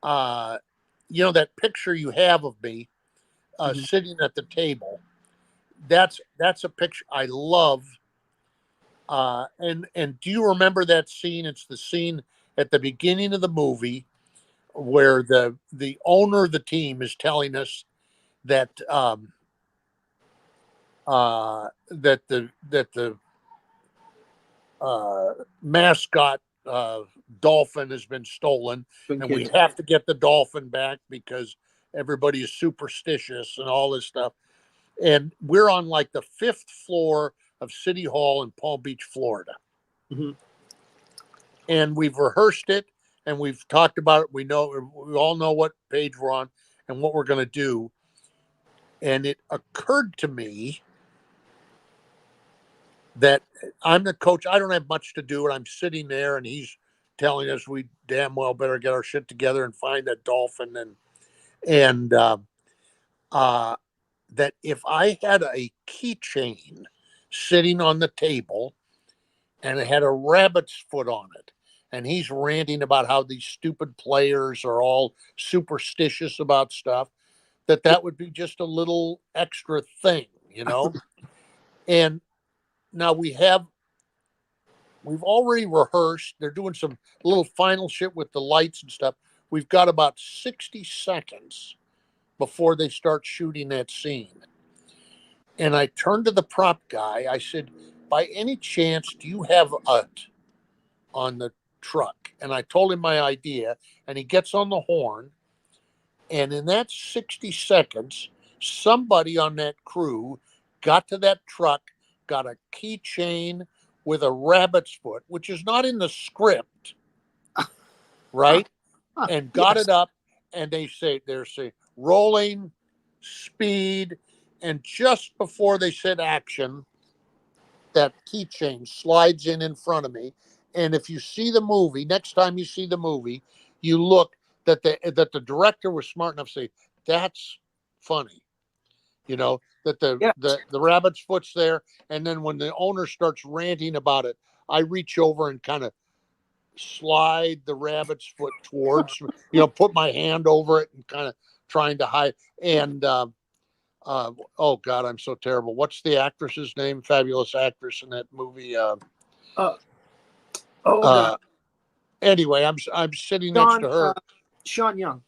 that picture you have of me Mhm. sitting at the table, that's a picture I love. And do you remember that scene? It's the scene at the beginning of the movie where the owner of the team is telling us that that the mascot dolphin has been stolen, Been and we kids. have to get the dolphin back because everybody is superstitious and all this stuff. And we're on like the 5th floor of City Hall in Palm Beach, Florida. Mhm. And we've rehearsed it and we've talked about it. We all know what page we're on and what we're going to do. And it occurred to me that I'm the coach. I don't have much to do, and I'm sitting there, and he's telling us we damn well better get our shit together and find that dolphin, and that if I had a keychain sitting on the table and it had a rabbit's foot on it, and he's ranting about how these stupid players are all superstitious about stuff, that would be just a little extra thing, And now we've already rehearsed. They're doing some little final shit with the lights and stuff. We've got about 60 seconds before they start shooting that scene. And I turned to the prop guy. I said, by any chance, do you have ut on the truck? And I told him my idea, and he gets on the horn. And in that 60 seconds, somebody on that crew got to that truck, got a keychain with a rabbit's foot, which is not in the script, right? And got Yes. it up, and they're saying rolling, speed, and just before they said action, that keychain slides in front of me. And if you see the movie, next time you see the movie, you look that the director was smart enough to say that's funny, that Yes. the rabbit's foot's there, and then when the owner starts ranting about it, I reach over and kind of slide the rabbit's foot towards, put my hand over it and kind of trying to hide. And oh God, I'm so terrible. What's the actress's name? Fabulous actress in that movie. Uh, oh God. Uh, anyway, I'm sitting next Sean. to her. Sean Young.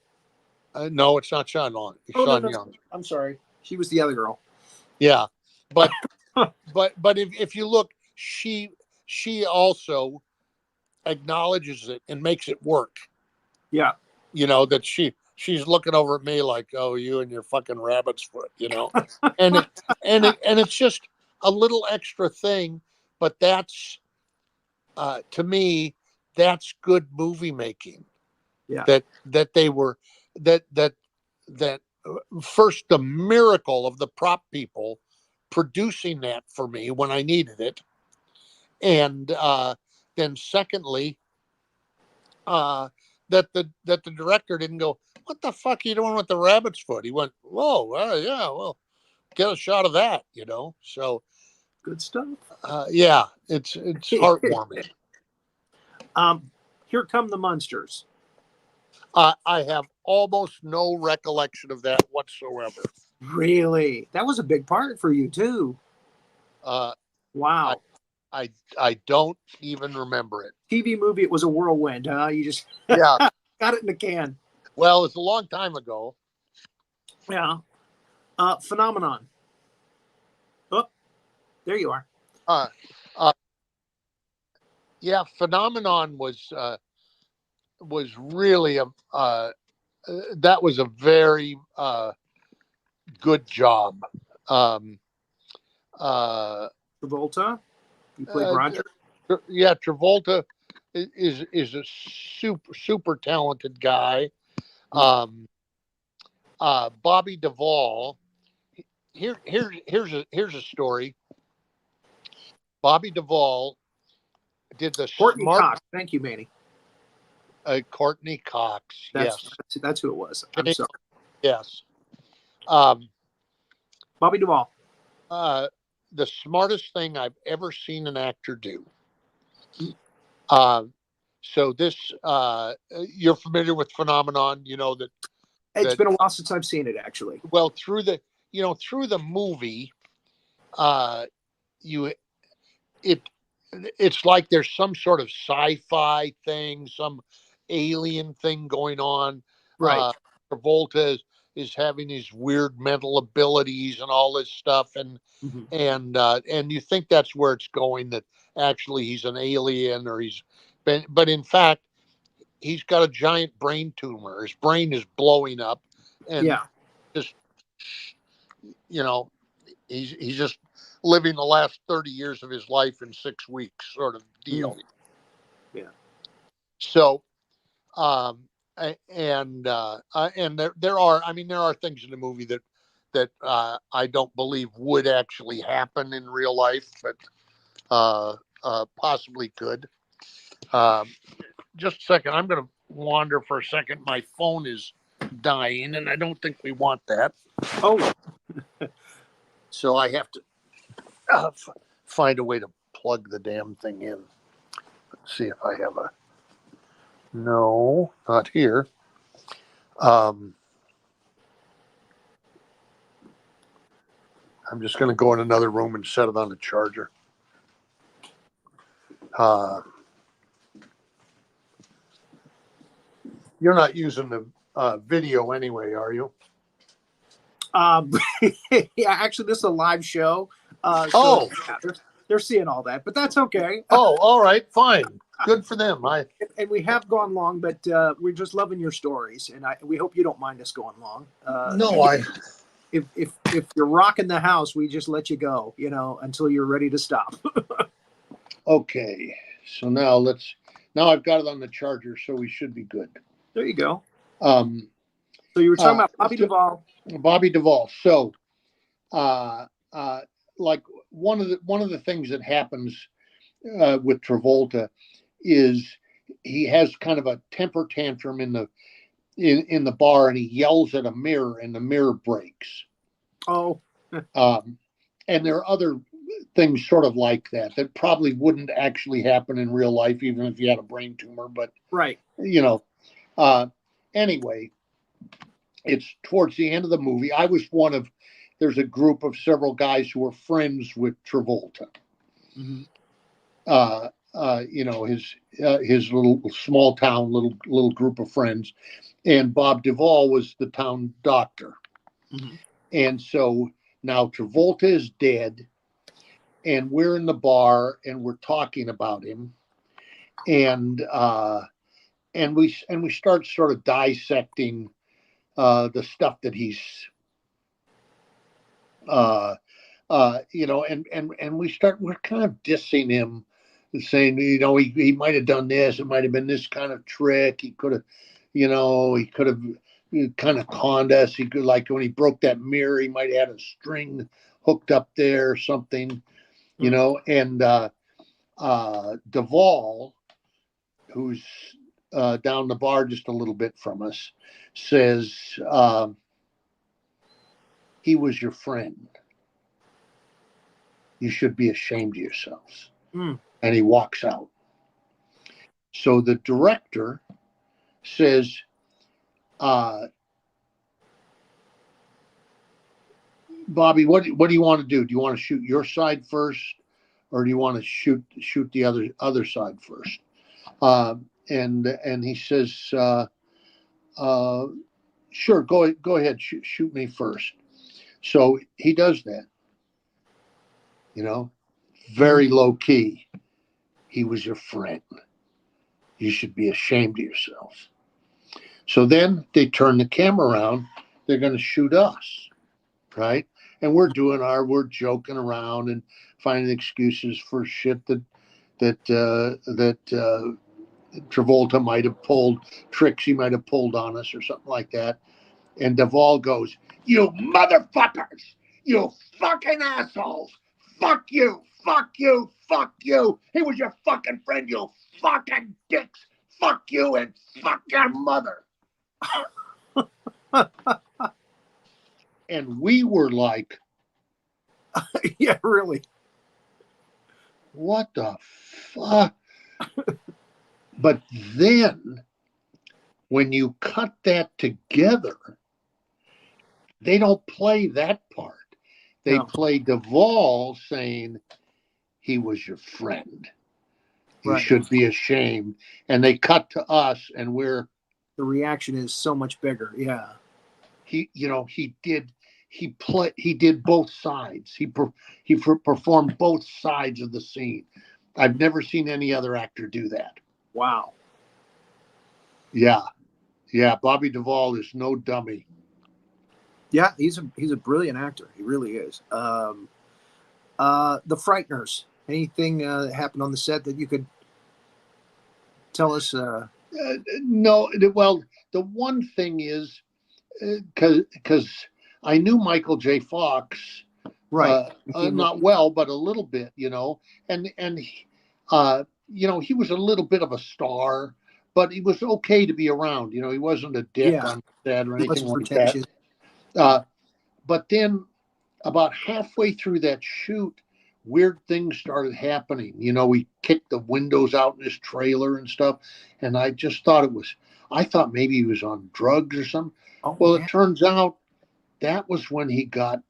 No, it's not Sean Long. It's Oh no, Sean no. Young. I'm sorry. She was the other girl. Yeah, but but if you look, she also acknowledges it and makes it work. Yeah. That she's looking over at me like, oh, you and your fucking rabbit's foot, and it's just a little extra thing, but that's to me, that's good movie making. Yeah. That they were that first the miracle of the prop people producing that for me when I needed it, and then secondly, that the director didn't go, what the fuck are you doing with the rabbit's foot? He went, whoa, yeah, well, get a shot of that, So Good stuff. yeah, it's heartwarming. Here come the monsters. I have almost no recollection of that whatsoever. Really? That was a big part for you too. Uh, Wow. I don't even remember it. TV movie, it was a whirlwind, huh? You just Yeah. got it in the can. Well, it's a long time ago. Yeah. Phenomenon. Oh, there you are. Uh, yeah, Phenomenon was really that was a very good job. Um, uh, Travolta, you played uh, Roger. yeah, Travolta is a super talented guy. Um, Bobby Duvall. Here's a story. Bobby Duvall did the Courtney smart. Cox. Thank you, Manny. Courtney Cox. That's Yes. that's who it was. I'm sorry. Yes. Um, Bobby Duvall. the smartest thing I've ever seen an actor do. Mm. So this, you're familiar with Phenomenon, you know that. It's been a while since I've seen it, actually. Well, through the movie, uh, you it it's like there's some sort of sci-fi thing, some alien thing going on. Right. Travolta is having these weird mental abilities and all this stuff, and Mm-hmm. and you think that's where it's going, that actually he's an alien, or he's been, but in fact he's got a giant brain tumor. His brain is blowing up, and Yeah. just, you know, he's just living the last 30 years of his life in 6 weeks, sort of deal. Yeah. So, and there are, I mean, there are things in the movie that I don't believe would actually happen in real life, but possibly could. Just a second, I'm going to wander for a second. My phone is dying, and I don't think we want that. Oh. So I have to find a way to plug the damn thing in. Let's see if I have a. No, not here. I'm just going to go in another room and set it on the charger. You're not using the video anyway, are you? Yeah, actually, this is a live show. So yeah, they're seeing all that, but that's okay. Oh, all right, fine. Good for them. And we have gone long, but we're just loving your stories, and we hope you don't mind us going long. No, if you're rocking the house, we just let you go, until you're ready to stop. Okay, so now I've got it on the charger, so we should be good. There you go. So you were talking about Bobby Duvall. Bobby Duvall. So, like one of the things that happens with Travolta is he has kind of a temper tantrum in the bar, and he yells at a mirror, and the mirror breaks. Oh. And there are other things sort of like that probably wouldn't actually happen in real life, even if you had a brain tumor. But right. Anyway, it's towards the end of the movie. I was there's a group of several guys who were friends with Travolta. Mm-hmm. His little small town, little group of friends, and Bob Duvall was the town doctor. Mm-hmm. And so now Travolta is dead, and we're in the bar and we're talking about him, and we start sort of dissecting the stuff that he's and we're kind of dissing him and saying, he might have done this, it might have been this kind of trick, he could have kind of conned us, he could, like when he broke that mirror, he might have had a string hooked up there or something, and Duvall, who's down the bar just a little bit from us, says, he was your friend. You should be ashamed of yourselves. Mm. And he walks out. So the director says, Bobby, what do you want to do? Do you want to shoot your side first, or do you want to shoot the other side first? And he says, sure, go ahead, shoot me first. So he does that. Very low key. He was your friend. You should be ashamed of yourselves. So then they turn the camera around. They're going to shoot us, right? And we're joking around and finding excuses for shit that Travolta might have pulled, tricks he might have pulled on us or something like that. And Duvall goes, "You motherfuckers, you fucking assholes, fuck you, fuck you, fuck you. He was your fucking friend, you fucking dicks. Fuck you and fuck your mother." And we were like, Yeah, really. what the fuck? But then when you cut that together, they don't play that part. They No. play Duvall saying he was your friend. You Right. should be ashamed. And they cut to us, and The reaction is so much bigger. Yeah. he did both sides. He performed both sides of the scene. I've never seen any other actor do that. Wow. Yeah. Bobby Duvall is no dummy. Yeah, he's a brilliant actor. He really is. The Frighteners. Anything that happened on the set that you could tell us? No, well, the one thing is because I knew Michael J. Fox, Right. not well, but a little bit, and he was a little bit of a star, but he was okay to be around. He wasn't a dick on set or He anything wasn't like pretentious. that. But then about halfway through that shoot, weird things started happening. We kicked the windows out in his trailer and stuff, and I just thought I thought maybe he was on drugs or something. Oh, Well, yeah. it turns out that was when he got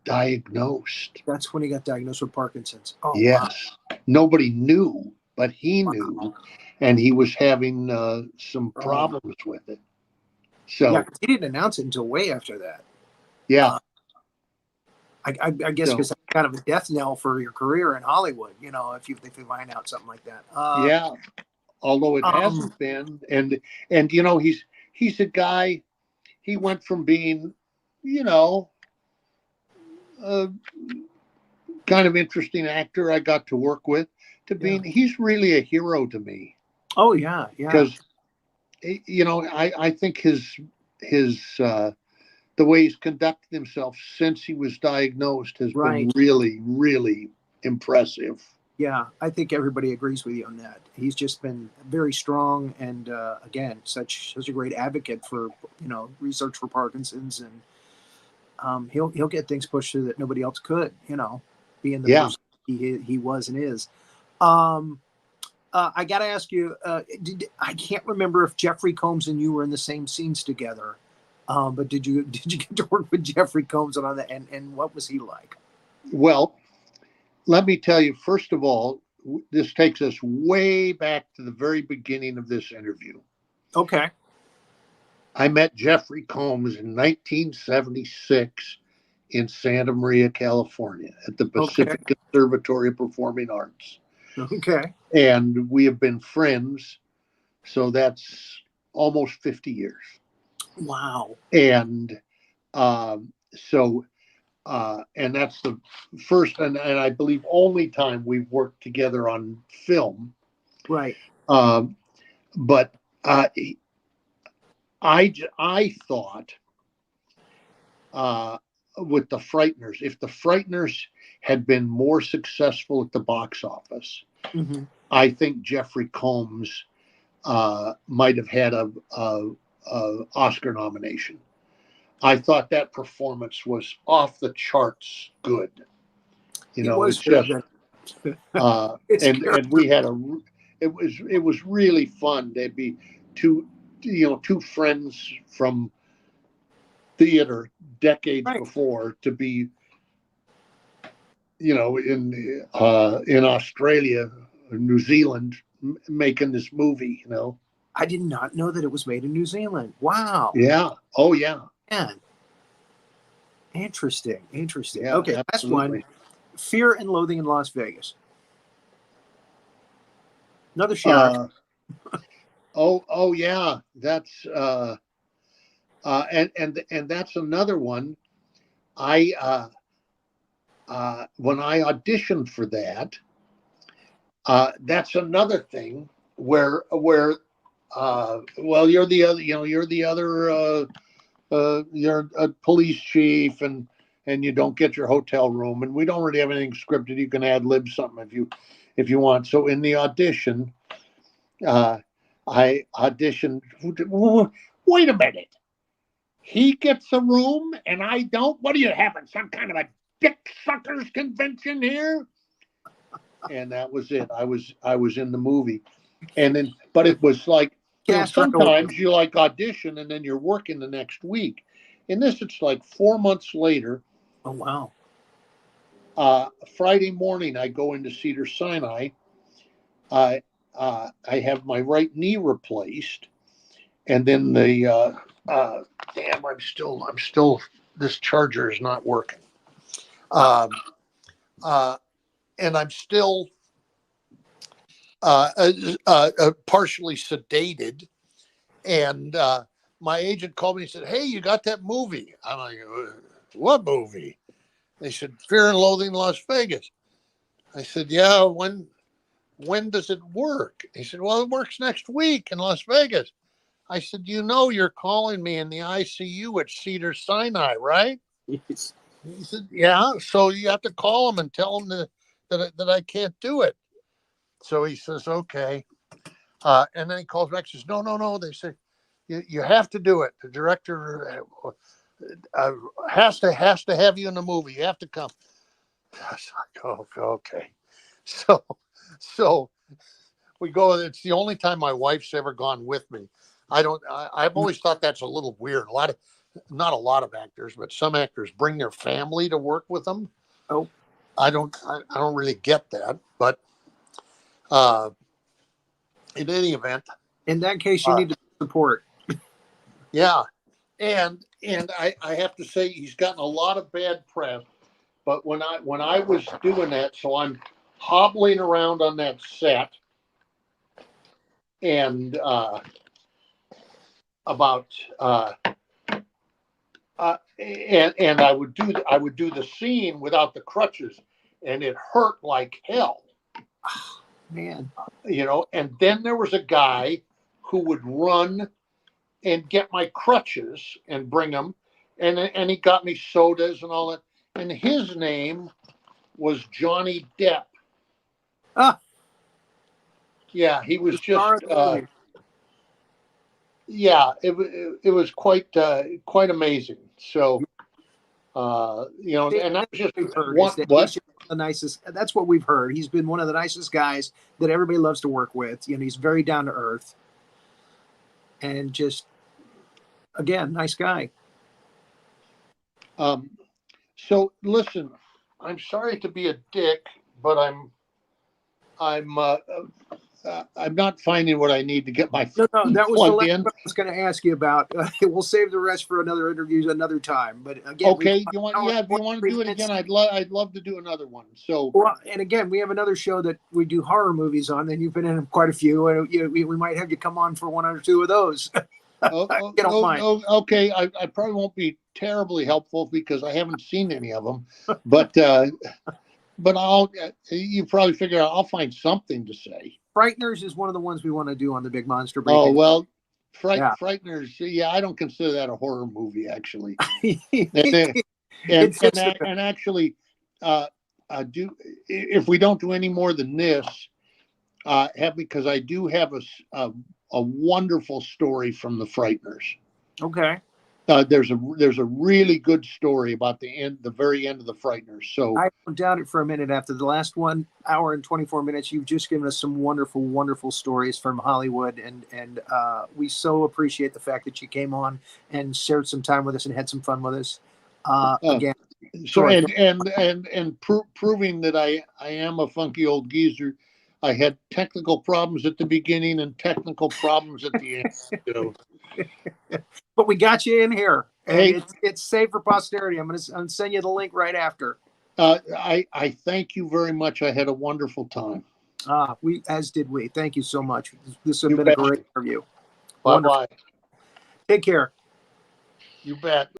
diagnosed. That's when he got diagnosed with Parkinson's. Oh, Yes. Wow. Nobody knew, but he knew, and he was having some problems with it. So yeah, he didn't announce it until way after that. Yeah. I guess because that's kind of a death knell for your career in Hollywood, if you find out something like that. Yeah. Although it hasn't been, and he's a guy. He went from being, a kind of interesting actor I got to work with to being. He's really a hero to me. Oh yeah, because I think his the way he's conducted himself since he was diagnosed has been really, really impressive. Yeah, I think everybody agrees with you on that. He's just been very strong, and again, such a great advocate for research for Parkinson's, and he'll get things pushed through that nobody else could. Being the person he was and is. I got to ask you. I can't remember if Jeffrey Combs and you were in the same scenes together. But did you get to work with Jeffrey Combs on that, and what was he like? Well, let me tell you, first of all, this takes us way back to the very beginning of this interview. Okay. I met Jeffrey Combs in 1976 in Santa Maria, California, at the Pacific Conservatory of Performing Arts. Okay. And we have been friends, so that's almost 50 years. Wow. And and that's the first and I believe only time we've worked together on film. Right. But I thought with the Frighteners, if the Frighteners had been more successful at the box office, I think Jeffrey Combs might have had a Oscar nomination. I thought that performance was off the charts good. It's just and we had it was really fun. They'd be two friends from theater decades before to be in Australia or New Zealand making this movie. I did not know that it was made in New Zealand. Wow. Yeah. Oh yeah. Man. Interesting. Yeah, okay, last one. Fear and Loathing in Las Vegas. Another show. Oh yeah, that's and that's another one. I When I auditioned for that, that's another thing where well, you're the other, you're the other, you're a police chief, and you don't get your hotel room, and we don't really have anything scripted. You can ad lib something if you want. So in the audition, uh, I auditioned. Wait a minute. He gets a room and I don't. What are you having? Some kind of a dick suckers convention here? And that was it. I was in the movie, and then but it was like, Cast right away. sometimes you like audition and then you're working the next week. In this, it's like 4 months later. Oh wow. Friday morning, I go into Cedar Sinai. I have my right knee replaced, and then the damn, I'm still. This charger is not working. Um, uh, and I'm still partially sedated. And my agent called me and said, "Hey, you got that movie?" I'm like, "What movie?" They said, "Fear and Loathing in Las Vegas." I said, "Yeah, when does it work?" He said, "Well, it works next week in Las Vegas." I said, "You're calling me in the ICU at Cedar Sinai, right?" Yes. He said, "Yeah, so you have to call them and tell them that I can't do it." So he says, "Okay." And then he calls back and says, "No, no, no." They say, you have to do it. The director has to have you in the movie. You have to come." I was like, "Oh, okay." So so we go. It's the only time my wife's ever gone with me. I've always thought that's a little weird. Not a lot of actors, but some actors bring their family to work with them. Oh, I don't really get that, but uh, in any event, in that case, you uh, need to support. yeah, and I have to say he's gotten a lot of bad press. But when I was doing that, so I'm hobbling around on that set, and about and I would do the scene without the crutches, and it hurt like hell. Man, And then there was a guy who would run and get my crutches and bring them, and he got me sodas and all that. And his name was Johnny Depp. ah, Yeah, he the was star just of the movie. yeah, it was quite amazing. So See, and that that's was what just we've heard is one. that he's What? just the nicest. That's what we've heard. He's been one of the nicest guys that everybody loves to work with. He's very down to earth and just, again, nice guy. Um, so listen, I'm sorry to be a dick, but I'm not finding what I need to get my No, no, phone that was the plugged last in. one I was going to ask you about. We'll save the rest for another interview another time. But again, we've Okay, got you want? an hour Yeah, and if you want to 23 do it minutes. again, I'd love to do another one. So Well, and again, we have another show that we do horror movies on, and you've been in quite a few, and we might have you come on for one or two of those. oh, oh, You don't oh, mind. okay, I probably won't be terribly helpful because I haven't seen any of them, but I'll you probably figure out I'll find something to say. Frighteners is one of the ones we want to do on the Big Monster Oh Break-In. well, Yeah. Frighteners. Yeah, I don't consider that a horror movie actually. And It fits the bill. and actually, uh, do if we don't do any more than this, have because I do have a wonderful story from the Frighteners. Okay. There's a really good story about the very end of the Frighteners. So I don't doubt it for a minute. After the last 1 hour and 24 minutes, you've just given us some wonderful, wonderful stories from Hollywood, and we so appreciate the fact that you came on and shared some time with us and had some fun with us. uh, Again, so Troy, proving that I am a funky old geezer. I had technical problems at the beginning and technical problems at the end. So, but we got you in here, and hey, it's saved for posterity. I'm gonna send you the link right after. I thank you very much. I had a wonderful time. As did we. Thank you so much. This has You been bet. a great interview. Bye Wonderful. bye. Take care. You bet.